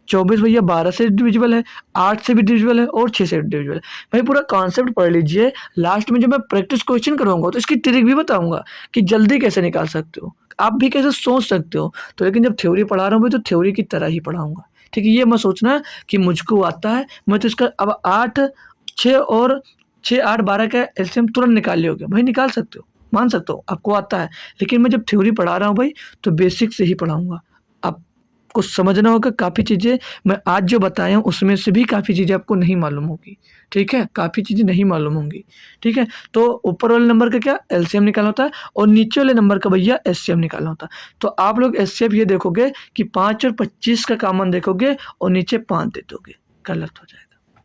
24 भैया 12 से डिविजिबल है, 8 से भी डिविजिबल है और 6 से भी डिविजिबल है। भाई पूरा कॉन्सेप्ट पढ़ लीजिए, लास्ट में जब मैं प्रैक्टिस क्वेश्चन करवाऊंगा तो इसकी ट्रिक भी बताऊंगा कि जल्दी कैसे निकाल सकते हो, आप भी कैसे सोच सकते हो। तो लेकिन जब थ्योरी पढ़ा रहा हूँ भाई तो थ्योरी की तरह ही पढ़ाऊंगा, ठीक है। ये मत सोचना कि मुझको आता है, मैं तो इसका अब 8 6 और 6 8 12 का एलसीएम तुरंत निकाल लोगे भाई, निकाल सकते हो, मान सकते हो आपको आता है। लेकिन मैं जब थ्योरी पढ़ा रहा हूँ भाई तो बेसिक से ही पढ़ाऊँगा। आपको समझना होगा, काफ़ी चीज़ें मैं आज जो बताया हूँ उसमें से भी काफ़ी चीज़ें आपको नहीं मालूम होगी, ठीक है, काफ़ी चीज़ें नहीं मालूम होंगी, ठीक है। तो ऊपर वाले नंबर का क्या एलसीएम निकालना होता है और नीचे वाले नंबर का भैया एचसीएफ निकालना होता है। तो आप लोग एचसीएफ ये देखोगे कि 5 और 25 का कॉमन देखोगे और नीचे 5 दे दोगे, गलत हो जाएगा।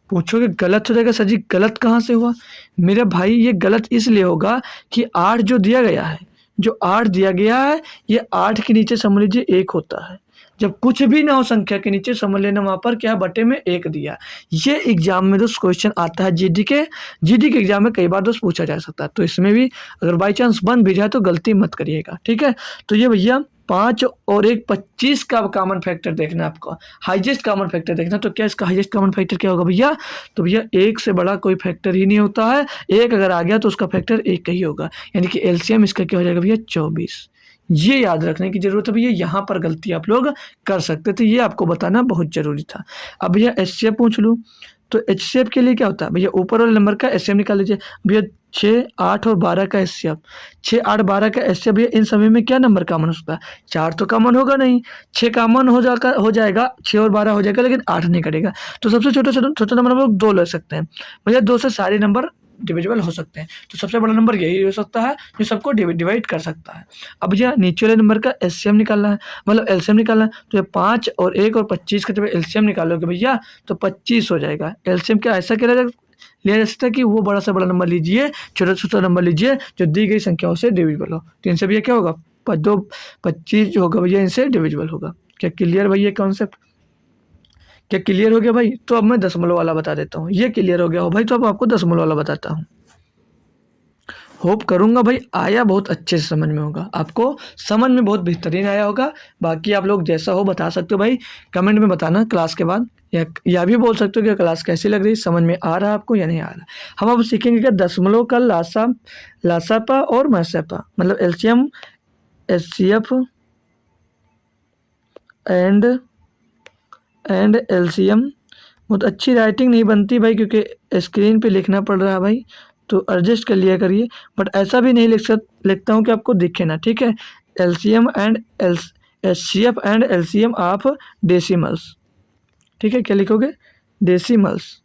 पूछोगे गलत हो जाएगा सर जी, गलत कहाँ से हुआ? मेरे भाई ये गलत इसलिए होगा कि 8 जो दिया गया है, जो 8 दिया गया है, ये 8 के नीचे समझ लीजिए 1 होता है। जब कुछ भी ना हो संख्या के नीचे समझ लेना वहाँ पर क्या बटे में 1 दिया। ये एग्जाम में दोस्त क्वेश्चन आता है जीडी के एग्जाम में कई बार दोस्त पूछा जा सकता है। तो इसमें भी अगर बाई चांस बन भी जाए तो गलती मत करिएगा, ठीक है। तो ये भैया 5 और 1 25 का कॉमन फैक्टर देखना है आपको, हाईएस्ट कॉमन फैक्टर देखना। तो क्या इसका हाईएस्ट कॉमन फैक्टर क्या होगा भैया? तो भैया 1 से बड़ा कोई फैक्टर ही नहीं होता है, 1 अगर आ गया तो उसका फैक्टर 1 ही होगा, यानी कि एलसीएम इसका क्या हो जाएगा भैया 24। ये याद रखने की जरूरत है भैया, यहाँ पर गलती आप लोग कर सकते थे, ये आपको बताना बहुत जरूरी था। अब भैया एचसीएफ पूछ लूँ तो एचसीएफ के लिए क्या होता है भैया, ऊपर वाले नंबर का एचसीएफ निकाल लीजिए भैया। 6 8 और 12 का एचसीएफ, 6 8 12 का एचसीएफ भैया, इन सभी में क्या नंबर कॉमन हो सकता है? 4 तो कॉमन होगा नहीं, 6 कॉमन हो जाएगा, 6 और 12 हो जाएगा, लेकिन 8 नहीं कटेगा। तो सबसे छोटा नंबर हम लोग 2 ले सकते हैं भैया, 2 से सारे नंबर डिविजिबल हो सकते हैं। तो सबसे बड़ा नंबर यही हो सकता है जो सबको डिवाइड कर सकता है। अब भैया नीचे वाले नंबर का एलसीएम निकालना है, मतलब एलसीएम निकालना है। तो ये 5 और 1 और 25 का जब एलसीएम निकालोगे भैया तो 25 हो जाएगा। एलसीएम क्या ऐसा लिया जा सकता है कि वो बड़ा से बड़ा नंबर लीजिए, छोटा से छोटा नंबर लीजिए जो दी गई संख्याओं से डिविजिबल हो। तो इनसे भैया क्या होगा 2 25 जो होगा भैया इनसे डिविजिबल होगा। क्या क्लियर भैया कॉन्सेप्ट? क्या क्लियर हो गया भाई? तो अब मैं दशमलव वाला बता देता हूँ। ये क्लियर हो गया हो भाई तो अब आपको दशमलव वाला बताता हूँ। होप करूँगा भाई आया बहुत अच्छे से समझ में होगा, आपको समझ में बहुत बेहतरीन आया होगा। बाकी आप लोग जैसा हो बता सकते हो भाई, कमेंट में बताना क्लास के बाद, या भी बोल सकते हो कि क्लास कैसी लग रही, समझ में आ रहा है आपको या नहीं आ रहा। हम अब सीखेंगे कि दशमलव का लासापा और मासापा, मतलब एलसीएम एचसीएफ एंड एलसीएम। बहुत अच्छी राइटिंग नहीं बनती भाई क्योंकि स्क्रीन पे लिखना पड़ रहा है भाई, तो एडजस्ट कर लिया करिए। बट ऐसा भी नहीं लिखता हूँ कि आपको दिखे ना, ठीक है। LCM and HCF and LCM of decimals, ठीक है। क्या लिखोगे? डेसिमल्स,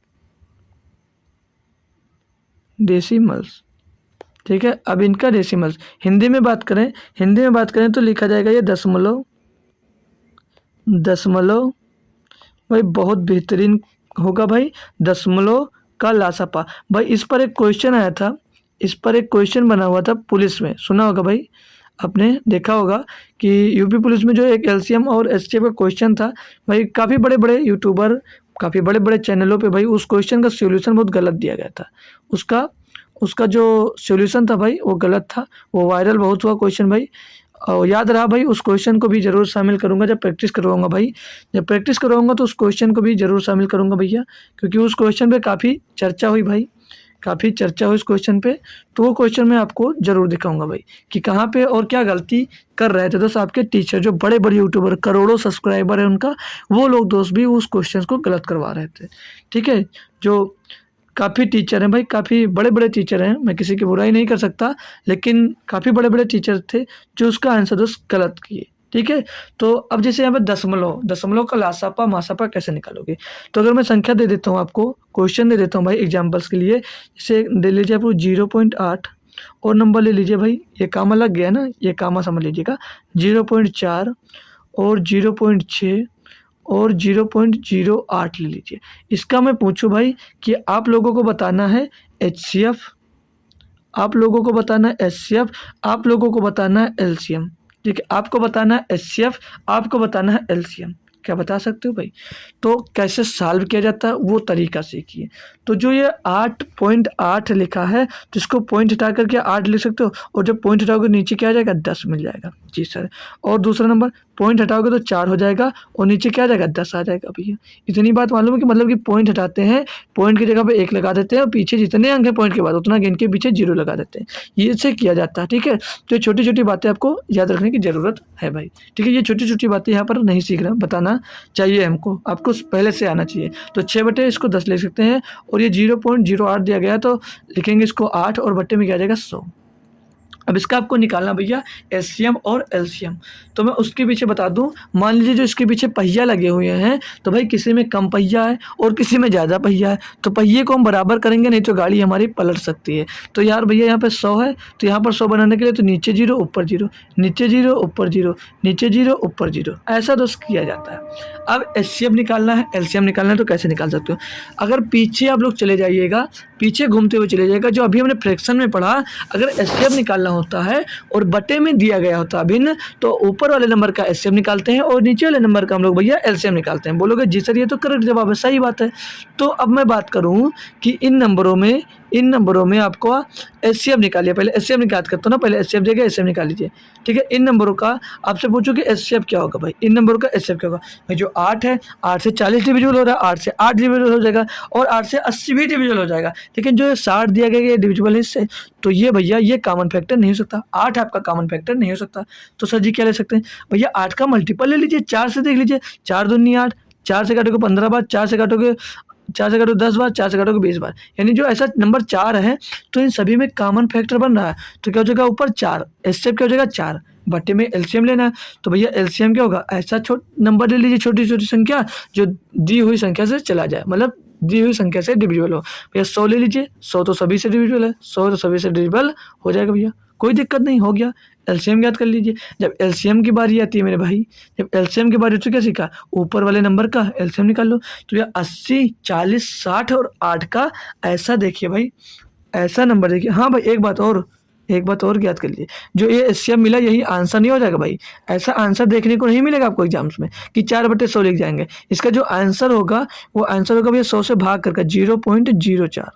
ठीक है। अब इनका डेसिमल्स हिंदी में बात करें तो लिखा जाएगा ये दशमलव भाई, बहुत बेहतरीन होगा भाई। दशमलव का लासापा भाई, इस पर एक क्वेश्चन आया था, इस पर एक क्वेश्चन बना हुआ था पुलिस में, सुना होगा भाई, आपने देखा होगा कि यूपी पुलिस में जो एक एलसीएम और एचसीएफ का क्वेश्चन था भाई, काफ़ी बड़े बड़े यूट्यूबर, काफ़ी बड़े बड़े चैनलों पे भाई उस क्वेश्चन का सॉल्यूशन बहुत गलत दिया गया था। उसका जो सॉल्यूशन था भाई वो गलत था, वो वायरल बहुत हुआ क्वेश्चन भाई। और याद रहा भाई, उस क्वेश्चन को भी ज़रूर शामिल करूँगा जब प्रैक्टिस करवाऊँगा भाई, जब प्रैक्टिस करवाऊँगा तो उस क्वेश्चन को भी ज़रूर शामिल करूँगा भैया, क्योंकि उस क्वेश्चन पे काफ़ी चर्चा हुई भाई, काफ़ी चर्चा हुई उस क्वेश्चन पे। तो वो क्वेश्चन मैं आपको ज़रूर दिखाऊंगा भाई कि कहाँ पे और क्या गलती कर रहे थे दोस्त आपके टीचर, जो बड़े बड़े यूट्यूबर करोड़ों सब्सक्राइबर है उनका, वो लोग दोस्त भी उस क्वेश्चन को गलत करवा रहे थे, ठीक है। जो काफ़ी टीचर हैं भाई, काफ़ी बड़े बड़े टीचर हैं, मैं किसी की बुराई नहीं कर सकता, लेकिन काफ़ी बड़े बड़े टीचर थे जो उसका आंसर दोस्त गलत किए, ठीक है। तो अब जैसे यहाँ पे दशमलव का लासापा मासापा कैसे निकालोगे? तो अगर मैं संख्या दे देता हूँ आपको, क्वेश्चन दे देता हूँ भाई एग्जाम्पल्स के लिए, जैसे दे लीजिए आपको 0.8 और नंबर ले लीजिए भाई, ये कामा लग गया ना, ये कामा समझ लीजिएगा, 0.4 और 0.6 और 0.08 ले लीजिए। इसका मैं पूछूं भाई कि आप लोगों को बताना है एचसीएफ, आप लोगों को बताना है एचसीएफ, आप लोगों को बताना है एलसीएम, ठीक है। आपको बताना है एचसीएफ, आपको बताना है एलसीएम, क्या बता सकते हो भाई? तो कैसे सॉल्व किया जाता है वो तरीका सीखिए। तो जो ये 8.8 लिखा है तो इसको पॉइंट हटा करके 8 लिख सकते हो, और जब पॉइंट हटाओगे नीचे क्या आ जाएगा 10 मिल जाएगा, जी सर। और दूसरा नंबर पॉइंट हटाओगे तो 4 हो जाएगा और नीचे क्या आ जाएगा 10 आ जाएगा भैया। इतनी बात मालूम है कि मतलब कि पॉइंट हटाते हैं, पॉइंट की जगह पे 1 लगा देते हैं और पीछे जितने अंक है पॉइंट के बाद उतना गिन के पीछे 0 लगा देते हैं, ये इससे किया जाता है। ठीक है, तो ये छोटी-छोटी बातें आपको याद रखने की ज़रूरत है भाई। ठीक है, ये छोटी-छोटी बातें यहाँ पर नहीं सीख रहा, बताना चाहिए हमको, आपको पहले से आना चाहिए। तो 6 बटे इसको 10 लिख सकते हैं और ये 0.08 दिया गया है तो लिखेंगे इसको 8 और बट्टे में क्या आ जाएगा 100। अब इसका आपको निकालना भैया एलसीएम और एलसीएम। तो मैं उसके पीछे बता दूं, मान लीजिए जो इसके पीछे पहिया लगे हुए हैं तो भाई किसी में कम पहिया है और किसी में ज़्यादा पहिया है, तो पहिए को हम बराबर करेंगे नहीं तो गाड़ी हमारी पलट सकती है। तो यार भैया यहाँ पे 100 है तो यहाँ पर 100 बनाने के लिए तो नीचे 0 ऊपर 0, नीचे 0 ऊपर 0, नीचे 0 ऊपर 0, ऐसा दोस्त किया जाता है। अब एचसीएफ निकालना है, एलसीएम निकालना है तो कैसे निकाल सकते हो, अगर पीछे आप लोग चले जाइएगा, पीछे घूमते हुए चले जाइएगा, जो अभी हमने फ्रैक्शन में पढ़ा, अगर एचसीएफ निकालना होता है और बटे में दिया गया होता भिन्न तो ऊपर वाले नंबर का एचसीएफ निकालते हैं और नीचे वाले नंबर का हम लोग भैया एलसीएम निकालते हैं। बोलोगे जी सर ये तो करेक्ट जवाब है, सही बात है। तो अब मैं बात करूं कि इन नंबरों में आपको एचसीएफ निकालिए, पहले एचसीएफ निकाल करते हो ना, पहले एचसीएफ देगा एचसीएफ निकाल लीजिए। ठीक है, इन नंबरों का आपसे पूछो कि एचसीएफ क्या होगा भाई, इन नंबरों का एचसीएफ क्या होगा भाई, जो 8 है 8 से 40 डिविजिबल हो रहा है, 8 से 8 डिविजिबल हो जाएगा और 8 से 80 भी डिविजिबल हो जाएगा, लेकिन जो 60 दिया गया ये डिविजिबल है इससे, तो ये भैया ये कॉमन फैक्टर नहीं हो सकता, 8 आपका कॉमन फैक्टर नहीं हो सकता। तो सर जी क्या ले सकते हैं भैया, 8 का मल्टीपल ले लीजिए, 4 से देख लीजिए, 4 दूनी 8, 4 से काटोगे 15 बार, 4 से काटोगे 10 बार, 4 से काटोगे 20 बार, यानी जो ऐसा नंबर 4 है तो इन सभी में कॉमन फैक्टर बन रहा है, तो क्या हो जाएगा ऊपर 4, एचसीएफ क्या हो जाएगा 4, बट्टे में एलसीएम लेना है तो भैया एलसीएम क्या होगा, ऐसा नंबर ले लीजिए, छोटी छोटी संख्या जो दी हुई संख्या से चला जाए, मतलब दी हुई संख्या से डिविजिबल हो। भैया 100 ले लीजिए, 100 तो सभी से डिविजिबल है, 100 तो सभी से डिविजिबल हो जाएगा भैया, कोई दिक्कत नहीं, हो गया। एलसीएम याद कर लीजिए, जब एलसीएम की बारी आती है मेरे भाई, जब एलसीएम की बारी तो क्या सीखा, ऊपर वाले नंबर का एलसीएम निकाल लो। तो भैया 80, 40, 60 और 8 का ऐसा देखिए भाई, ऐसा नंबर देखिए। हाँ भाई एक बात और याद कर लीजिए, जो ये एचसीएफ मिला यही आंसर नहीं हो जाएगा भाई, ऐसा आंसर देखने को नहीं मिलेगा आपको एग्जाम्स में कि 4 बटे 100 लिख जाएंगे। इसका जो आंसर होगा वो आंसर होगा भैया 100 से भाग करके 0.04,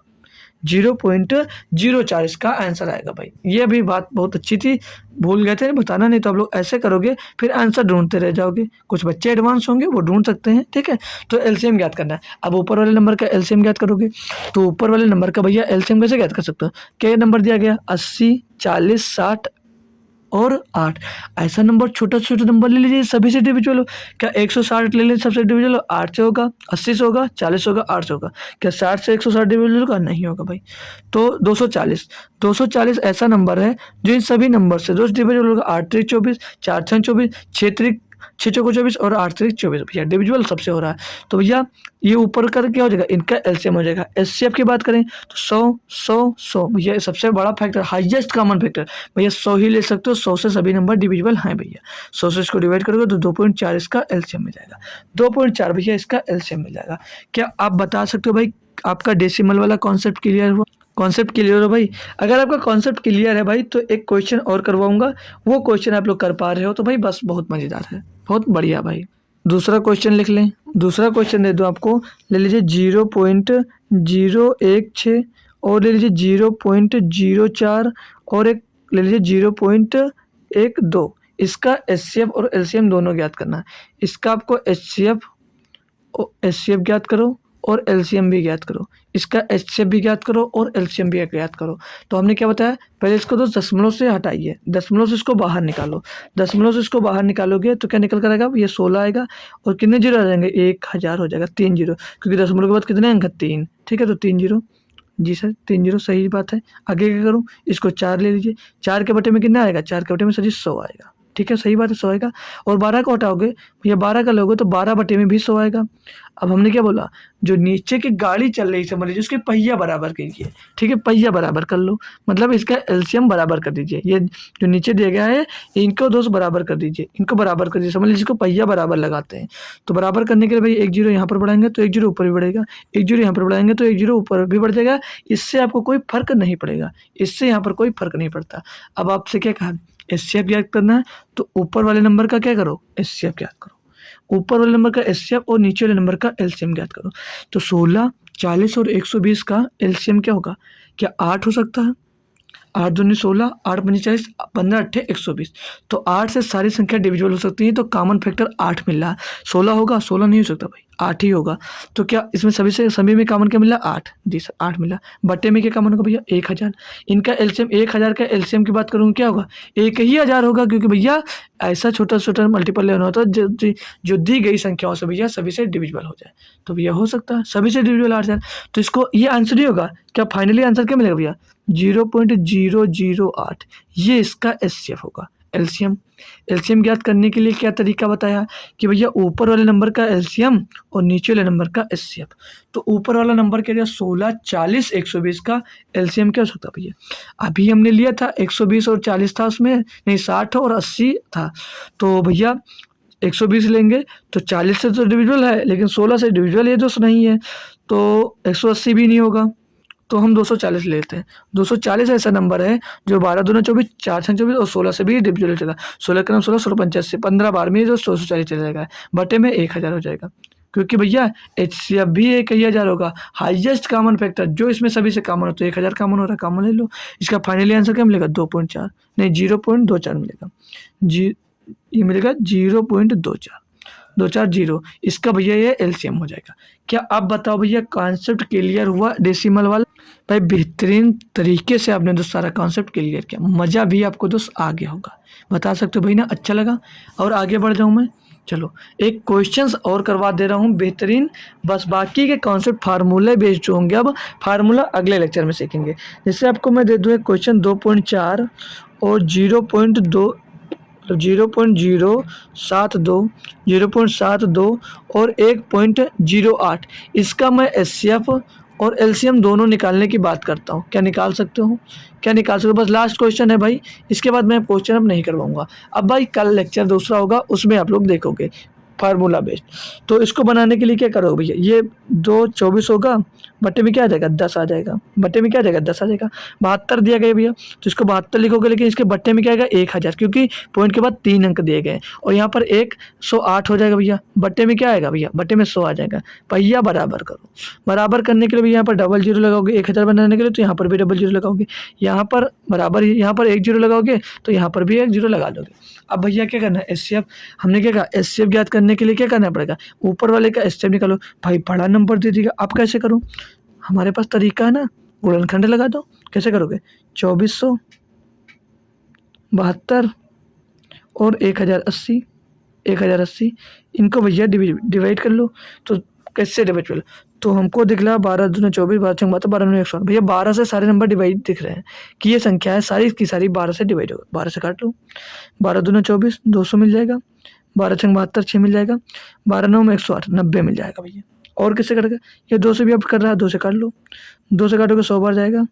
0.04 इसका आंसर आएगा भाई। ये भी बात बहुत अच्छी थी, भूल गए थे बताना, नहीं तो आप लोग ऐसे करोगे फिर आंसर ढूंढते रह जाओगे। कुछ बच्चे एडवांस होंगे वो ढूंढ सकते हैं। ठीक है, तो एलसीएम ज्ञात करना है। अब ऊपर वाले नंबर का एलसीएम ज्ञात करोगे तो ऊपर वाले नंबर का भैया एलसीएम कैसे ज्ञात कर सकते हो, क्या नंबर दिया गया 80, 40, 60 और 8, ऐसा नंबर छोटा छोटा नंबर ले लीजिए सभी से डिविजिबल हो। क्या 160 ले लीजिए सबसे डिविजिबल हो, 8 से होगा, 80 से होगा, 40 से होगा, 8 से होगा। क्या 60 से 160 डिविजिबल होगा, नहीं होगा भाई। तो 240 ऐसा नंबर है जो इन सभी नंबर से 2 डिविजिबल होगा, 8 त्रिक 24, 4 छंग 24, 6 त्रिक 6 चौको 24 और 8 त्रिक 24 भैया डिविजिबल सबसे हो रहा है। तो भैया ये ऊपर कर क्या हो जाएगा, इनका एलसीएम हो जाएगा। एचसीएफ की बात करें तो 100 भैया सबसे बड़ा फैक्टर, हाईएस्ट कॉमन फैक्टर भैया 100 ही ले सकते हो, 100 से सभी नंबर डिविजिबल हैं भैया। 100 से इसको डिवाइड करोगे तो 2.4 इसका एलसीएम मिल जाएगा, 2.4 भैया इसका एलसीएम मिल जाएगा। क्या आप बता सकते हो भाई आपका डेसिमल वाला कॉन्सेप्ट क्लियर हुआ, कॉन्सेप्ट क्लियर हो भाई। अगर आपका कॉन्सेप्ट क्लियर है भाई तो एक क्वेश्चन और करवाऊंगा, वो क्वेश्चन आप लोग कर पा रहे हो तो भाई बस बहुत मज़ेदार है, बहुत बढ़िया भाई। दूसरा क्वेश्चन लिख लें, दूसरा क्वेश्चन दे दो आपको, ले लीजिए 0.016 और ले लीजिए 0.04 और एक ले लीजिए 0.12। इसका एचसीएफ और एलसीएम दोनों ज्ञात करना है। इसका आपको एचसीएफ ज्ञात करो और एलसीएम भी ज्ञात करो, इसका एचसीएफ भी ज्ञात करो और एलसीएम भी ज्ञात करो। तो हमने क्या बताया, पहले इसको तो दशमलव से हटाइए, दशमलव से इसको बाहर निकालो, दशमलव से इसको बाहर निकालोगे तो क्या निकल कर आएगा, ये 16 आएगा और कितने जीरो आ जाएंगे, 1000 हो जाएगा, 3 जीरो, क्योंकि दशमलव के बाद कितने अंक 3। ठीक है, तो 3 जीरो, जी सर 3 जीरो सही बात है। आगे क्या करूँ, इसको 4 ले लीजिए, 4 के बटे में कितना आएगा, 4 के बटे में सर जी 100 आएगा। ठीक है, सही बात है 100 आएगा। और 12 को हटाओगे भैया, 12 का लोगे तो 12 बटे में भी 100 आएगा। अब हमने क्या बोला, जो नीचे की गाड़ी चल रही समझ लीजिए उसके पहिया बराबर कीजिए। ठीक है, पहिया बराबर कर लो, मतलब इसका एलसीएम बराबर कर दीजिए। ये जो नीचे दिया गया है इनको दोस्त बराबर कर दीजिए, इनको बराबर कर दीजिए, समझ लीजिए इसको पहिया बराबर लगाते हैं। तो बराबर करने के लिए भाई 1 जीरो यहाँ पर बढ़ाएंगे तो 1 जीरो ऊपर भी बढ़ेगा, 1 जीरो यहाँ पर बढ़ाएंगे तो 1 जीरो ऊपर भी बढ़ जाएगा। इससे आपको कोई फर्क नहीं पड़ेगा, इससे यहाँ पर कोई फर्क नहीं पड़ता। अब आपसे क्या कहा, एचसीएफ ज्ञात करना है तो ऊपर वाले नंबर का क्या करो, एचसीएफ ज्ञात करो, ऊपर वाले नंबर का एचसीएफ और नीचे वाले नंबर का एलसीएम ज्ञात करो। तो 16, 40 और 120 का एलसीएम क्या होगा, क्या 8 हो सकता है, 8 दूनी 16, 8 पंजे 40, 15 अट्ठे 120। तो 8 से सारी संख्या डिविजिबल हो सकती है, तो कॉमन फैक्टर 8 मिल रहा है। 16 होगा? 16 नहीं हो सकता भाई, 8 ही होगा। तो क्या इसमें सभी में कॉमन क्या मिला? 8। जी सर 8 मिला। बट्टे में क्या कॉमन होगा भैया? 1000। इनका एलसीएम 1000 का एलसीएम की बात करूँ क्या होगा? 1000 होगा, क्योंकि भैया ऐसा छोटा-छोटा मल्टीपल लेना होता है जो दी गई संख्याओं से भैया सभी से डिविजिबल हो जाए। तो भैया हो सकता है सभी से डिविजिबल 8000। तो इसको ये आंसर ही होगा। क्या फाइनली आंसर क्या मिलेगा भैया? 0.008। ये इसका एचसीएफ होगा। एलसीएम ज्ञात करने के लिए क्या तरीका बताया कि भैया ऊपर वाले नंबर का एलसीएम और नीचे वाले नंबर का एचसीएफ। तो ऊपर वाला नंबर क्या दिया? 16, 40, 120 का एलसीएम क्या हो सकता है भैया? अभी हमने लिया था 120 और 40 था, उसमें नहीं 60 और 80 था। तो भैया 120 लेंगे तो 40 से तो डिविजिबल है, लेकिन 16 से डिविजिबल ये दोस्त नहीं है, तो 180 भी नहीं होगा। तो हम 240 लेते हैं। 240 ऐसा नंबर है जो 12 दूना 24, 4 छः 24 और 16 से भी डिविजिबल हो जाएगा। 16 का नाम 16, 16 85, 15 बार में जो 240 चला जाएगा, बटे में 1000 हो जाएगा। क्योंकि भैया एचसीएफ भी 1000 होगा। हाईएस्ट कॉमन फैक्टर जो इसमें सभी से कॉमन हो, तो 1000 कॉमन हो रहा है, कॉमन ले लो। इसका फाइनली आंसर क्या मिलेगा? 2.4 नहीं 0.24 मिलेगा। ये मिलेगा 0.24, 240। इसका भैया ये एलसीएम हो जाएगा। क्या आप बताओ भैया कॉन्सेप्ट क्लियर हुआ डेसिमल वाला? भाई बेहतरीन तरीके से आपने दोस्त सारा कॉन्सेप्ट क्लियर किया, मज़ा भी आपको दोस्त आ गया होगा। बता सकते हो भाई ना, अच्छा लगा? और आगे बढ़ जाऊँ मैं? चलो एक क्वेश्चंस और करवा दे रहा हूँ बेहतरीन। बस बाकी के कॉन्सेप्ट फार्मूले बेस्ड होंगे, अब फार्मूला अगले लेक्चर में सीखेंगे। जैसे आपको मैं दे दूँ एक क्वेश्चन 2.4 और 0.2 मतलब 0.072, 0.72 और 1.08। इसका मैं एचसीएफ और एलसीएम दोनों निकालने की बात करता हूँ। क्या निकाल सकते हो? क्या निकाल सकते हो? बस लास्ट क्वेश्चन है भाई, इसके बाद मैं क्वेश्चन अब नहीं करवाऊंगा। अब भाई कल लेक्चर दूसरा होगा, उसमें आप लोग देखोगे फार्मूला बेस्ड। तो इसको बनाने के लिए क्या करोगे भैया? ये 224 होगा, बटे में क्या आ जाएगा? 10 आ जाएगा। बटे में क्या आ जाएगा? 10 आ जाएगा। 72 दिया गया भैया, तो इसको 72 लिखोगे, लेकिन इसके बट्टे में क्या आएगा? 1000, क्योंकि पॉइंट के बाद 3 अंक दिए गए। और यहाँ पर 108 हो जाएगा भैया। बट्टे में क्या आएगा भैया? बट्टे में 100 आ जाएगा। पहिया बराबर करो। बराबर करने के लिए भैया यहाँ पर डबल जीरो लगाओगे 1000 बनाने के लिए, तो यहाँ पर भी डबल जीरो लगाओगे। यहाँ पर बराबर, यहाँ पर 1 जीरो लगाओगे तो यहाँ पर भी 1 जीरो लगा दोगे। अब भैया क्या करना है? एचसीएफ हमने क्या कहा? एचसीएफ ज्ञात करने के लिए क्या करना पड़ेगा? ऊपर वाले का एचसीएफ निकालो। भाई बड़ा नंबर दे दीजिएगा, अब कैसे करूँ? हमारे पास तरीका है ना, गुणनखंड लगा दो। कैसे करोगे? 2472 और 1080, 1080 इनको भैया डिवाइड कर लो। तो कैसे डिवाइड कर लो? तो हमको दिख रहा 12 दूना 24, 12 छंग 72, 12 9 100। भैया 12 से सारे नंबर डिवाइड दिख रहे हैं कि ये संख्या है सारी की सारी 12 से डिवाइड होगा। 12 से काट लो। 12 दूना 24, 200 मिल जाएगा। 12 छंग 72, 6 मिल जाएगा। 12 9 में 108, 90 मिल जाएगा भैया। और किससे कटेगा? ये 2 से भी अब कर रहा है, 2 से काट लो। 2 से काटोगे 100 बार जाएगा।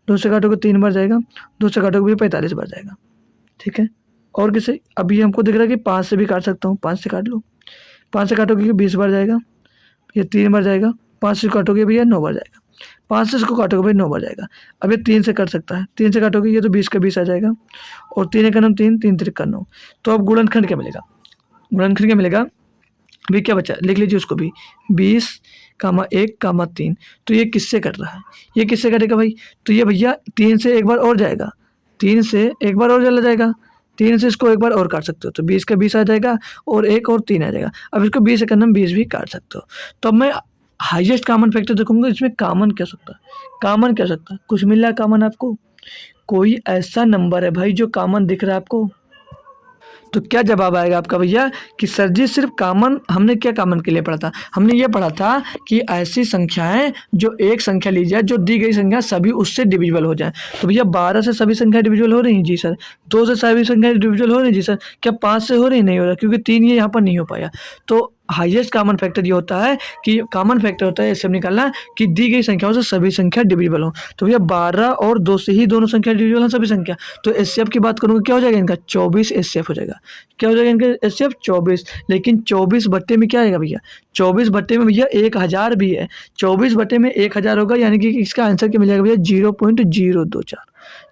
2 से काटोगे 3 बार जाएगा। 2 से काटोगे भी 45 बार जाएगा। ठीक है। और किसे? अभी हमको दिख रहा है कि 5 से भी काट सकता हूँ, 5 से काट लो। 5 से काटोगे 20 बार जाएगा, ये 3 बार जाएगा। 5 से काटोगे भैया 9 बार जाएगा। 5 से इसको काटोगे भाई 9 बार जाएगा। अब ये 3 से कट सकता है, 3 से काटोगे ये तो 20 का 20 आ जाएगा। और 3 एक 9, 3 3 3 9। तो अब गुणनखंड क्या मिलेगा? गुणनखंड क्या मिलेगा? अभी क्या बचा? लिख लीजिए उसको भी, 20, 1, 3। तो ये किससे कट रहा है? ये किससे कटेगा भाई? तो ये भैया 3 से एक बार और जाएगा, 3 से एक बार और चला जाएगा। 3 से इसको एक बार और काट सकते हो, तो 20 का 20 आ जाएगा और 1 और 3 आ जाएगा। अब इसको 20 से करना 20 भी काट सकते हो। तो अब मैं हाईएस्ट कॉमन फैक्टर देखूंगा, इसमें कॉमन क्या सकता है? कॉमन क्या सकता है? कुछ मिल रहा है कॉमन आपको? कोई ऐसा नंबर है भाई जो कॉमन दिख रहा है आपको? तो क्या जवाब आएगा आपका भैया कि सर जी सिर्फ कॉमन, हमने क्या कॉमन के लिए पढ़ा था? हमने ये पढ़ा था कि ऐसी संख्याएं जो एक संख्या ली जाए, जो दी गई संख्या सभी उससे डिविजिबल हो जाए। तो भैया 12 से सभी संख्या डिविजिबल हो रही हैं? जी सर। 2 से सभी संख्या डिविजिबल हो रही हैं? जी सर। क्या 5 से हो रही? नहीं हो रहा, क्योंकि 3 ये यहाँ पर नहीं हो पाया। तो हाईएस्ट कॉमन फैक्टर ये होता है कि कॉमन फैक्टर होता है ऐसे निकालना कि दी गई संख्याओं से सभी संख्या डिविजिबल हो। तो भैया 12 और 2 से ही दोनों संख्या डिविजिबल हैं, सभी संख्या। तो एचसीएफ की बात करूँगा, क्या हो जाएगा इनका? 24 एचसीएफ हो जाएगा। क्या हो जाएगा इनका एचसीएफ? 24। लेकिन 24 बट्टे में क्या आएगा भैया? 24 बट्टे में भैया 1000 भी है। 24 बट्टे में 1000 होगा, यानी कि इसका आंसर क्या मिल जाएगा भैया? 0.024।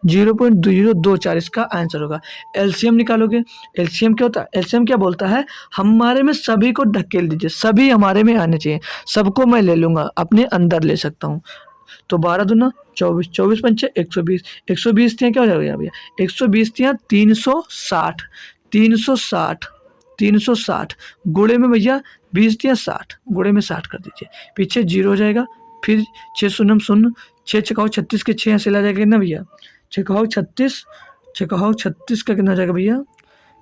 0.024 इसका आंसर होगा। एलसीएम निकालोगे। एलसीएम क्या होता है? एलसीएम क्या बोलता है? हमारे में सभी को ढकेल दीजिए, सभी हमारे में आने चाहिए, सबको मैं ले लूंगा, अपने अंदर ले सकता हूँ। तो 12 दूना 24, 24 पंचे 120, 120 क्या हो जाएगा भैया, 120 360, 360, 360 गुणे में भैया 20 60, गुणे में 60 कर दीजिए, पीछे जीरो हो जाएगा, फिर 6 शून्य शून्य, 6 छकाओ 36 के 6 ऐसे ला जाएगा कितना भैया, छकाओ 36, छकाओ 36 का कितना हो जाएगा भैया,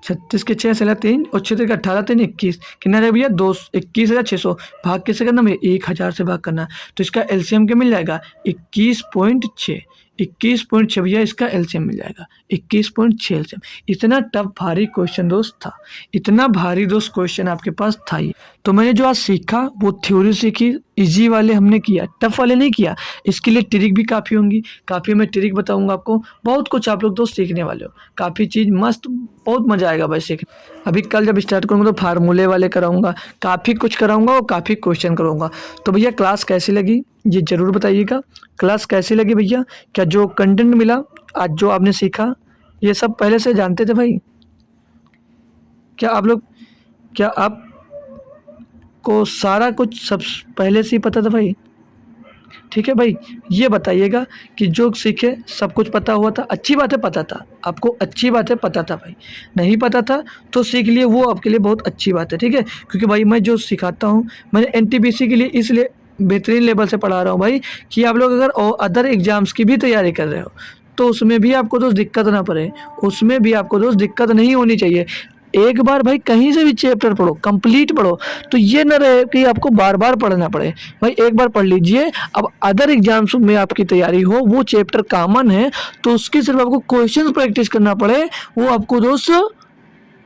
36 के 6 से 3 और 6 का 18 3 21, कितना जाएगा भैया 21,600, भाग किससे करना भैया 1000 से भाग करना, तो इसका एलसीएम क्या मिल जाएगा 21.6, 21.6 भैया इसका एलसीएम मिल जाएगा, 21.6 एलसीएम। इतना टफ भारी क्वेश्चन दोस्त था, इतना भारी दोस्त क्वेश्चन आपके पास था ही। तो मैंने जो आज सीखा वो थ्योरी सीखी, इजी वाले हमने किया, टफ वाले नहीं किया। इसके लिए ट्रिक भी काफ़ी होंगी, काफ़ी मैं ट्रिक बताऊंगा आपको, बहुत कुछ आप लोग दोस्त सीखने वाले हो, काफ़ी चीज़ मस्त, बहुत मज़ा आएगा भाई सीखने। अभी कल जब स्टार्ट करूँगा तो फार्मूले वाले कराऊंगा, काफ़ी कुछ कराऊंगा और काफ़ी क्वेश्चन कराऊंगा। तो भैया क्लास कैसी लगी ये ज़रूर बताइएगा, क्लास कैसी लगी भैया, क्या जो कंटेंट मिला आज जो आपने सीखा ये सब पहले से जानते थे भाई, क्या आप लोग, क्या आप को सारा कुछ सब पहले से ही पता था भाई? ठीक है भाई, ये बताइएगा कि जो सीखे सब कुछ पता हुआ था, अच्छी बात है पता था आपको, अच्छी बात है पता था भाई, नहीं पता था तो सीख लिए, वो आपके लिए बहुत अच्छी बात है, ठीक है। क्योंकि भाई मैं जो सिखाता हूँ मैंने एनटीपीसी के लिए इसलिए बेहतरीन लेवल से पढ़ा रहा हूँ भाई, कि आप लोग अगर अदर एग्जाम्स की भी तैयारी कर रहे हो तो उसमें भी आपको दोस्त दिक्कत ना पड़े, उसमें भी आपको दोस्त दिक्कत नहीं होनी चाहिए। एक बार भाई कहीं से भी चैप्टर पढ़ो, कंप्लीट पढ़ो, तो ये ना रहे कि आपको बार बार पढ़ना पड़े। भाई एक बार पढ़ लीजिए, अब अदर एग्जाम्स में आपकी तैयारी हो, वो चैप्टर कॉमन है तो उसकी सिर्फ आपको क्वेश्चंस प्रैक्टिस करना पड़े, वो आपको दोस्त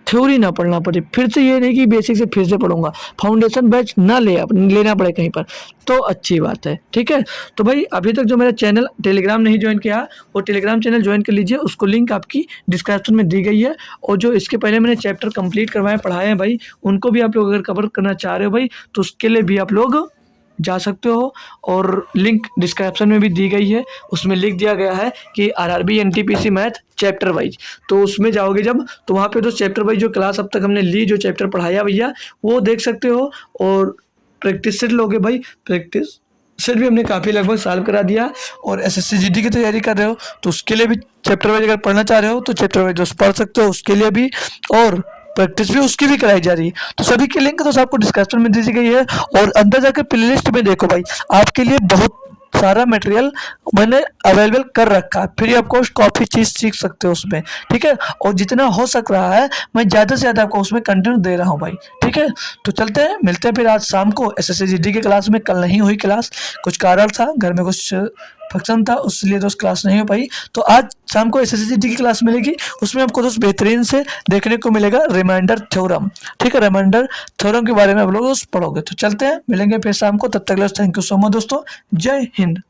थ्योरी ना पढ़ना पड़े। फिर से ये नहीं कि बेसिक से फिर से पढ़ूंगा, फाउंडेशन बैच ना लेना पड़े कहीं पर, तो अच्छी बात है, ठीक है। तो भाई अभी तक जो मेरा चैनल टेलीग्राम नहीं ज्वाइन किया वो टेलीग्राम चैनल ज्वाइन कर लीजिए, उसको लिंक आपकी डिस्क्रिप्शन में दी गई है। और जो इसके पहले मैंने चैप्टर कंप्लीट करवाए पढ़ाए हैं भाई, उनको भी आप लोग अगर कवर करना चाह रहे हो भाई तो उसके लिए भी आप लोग जा सकते हो, और लिंक डिस्क्रिप्शन में भी दी गई है, उसमें लिख दिया गया है कि RRB NTPC math chapter wise. तो उसमें जाओगे जब तो वहाँ पे तो चैप्टर वाइज जो क्लास अब तक हमने ली, जो चैप्टर पढ़ाया भैया वो देख सकते हो, और प्रैक्टिस सेट लोगे भाई, प्रैक्टिस सेट भी हमने काफ़ी लगभग सॉल्व करा दिया। और एसएससी जीडी की तैयारी कर रहे हो तो उसके लिए भी चैप्टर वाइज अगर पढ़ना चाह रहे हो तो चैप्टर वाइज पढ़ सकते हो, उसके लिए भी, और प्रैक्टिस भी उसकी भी कराई जा रही है। तो सभी की लिंक तो आपको डिस्क्रिप्शन में दी गई है, और अंदर जाकर प्लेलिस्ट में देखो भाई, आपके लिए बहुत सारा मटेरियल मैंने अवेलेबल कर रखा है, फ्री ऑफ कॉस्ट काफ़ी चीज़ सीख सकते हो उसमें, ठीक है। और जितना हो सक रहा है मैं ज़्यादा से ज़्यादा आपको उसमें कंटेंट दे रहा हूँ भाई, ठीक है। तो चलते हैं, मिलते हैं फिर आज शाम को एसएससी जीडी की क्लास में। कल नहीं हुई क्लास, कुछ कारण था, घर में कुछ फंक्शन था, उसलिए दोस्त क्लास नहीं हो पाई। तो आज शाम को एसएससी जीडी की क्लास मिलेगी, उसमें आपको दोस्त बेहतरीन से देखने को मिलेगा रिमाइंडर थ्योरम, ठीक है। रिमाइंडर थ्योरम के बारे में आप लोग पढ़ोगे। तो चलते हैं, मिलेंगे फिर शाम को, तब तक थैंक यू सो मच दोस्तों, जय हिंद।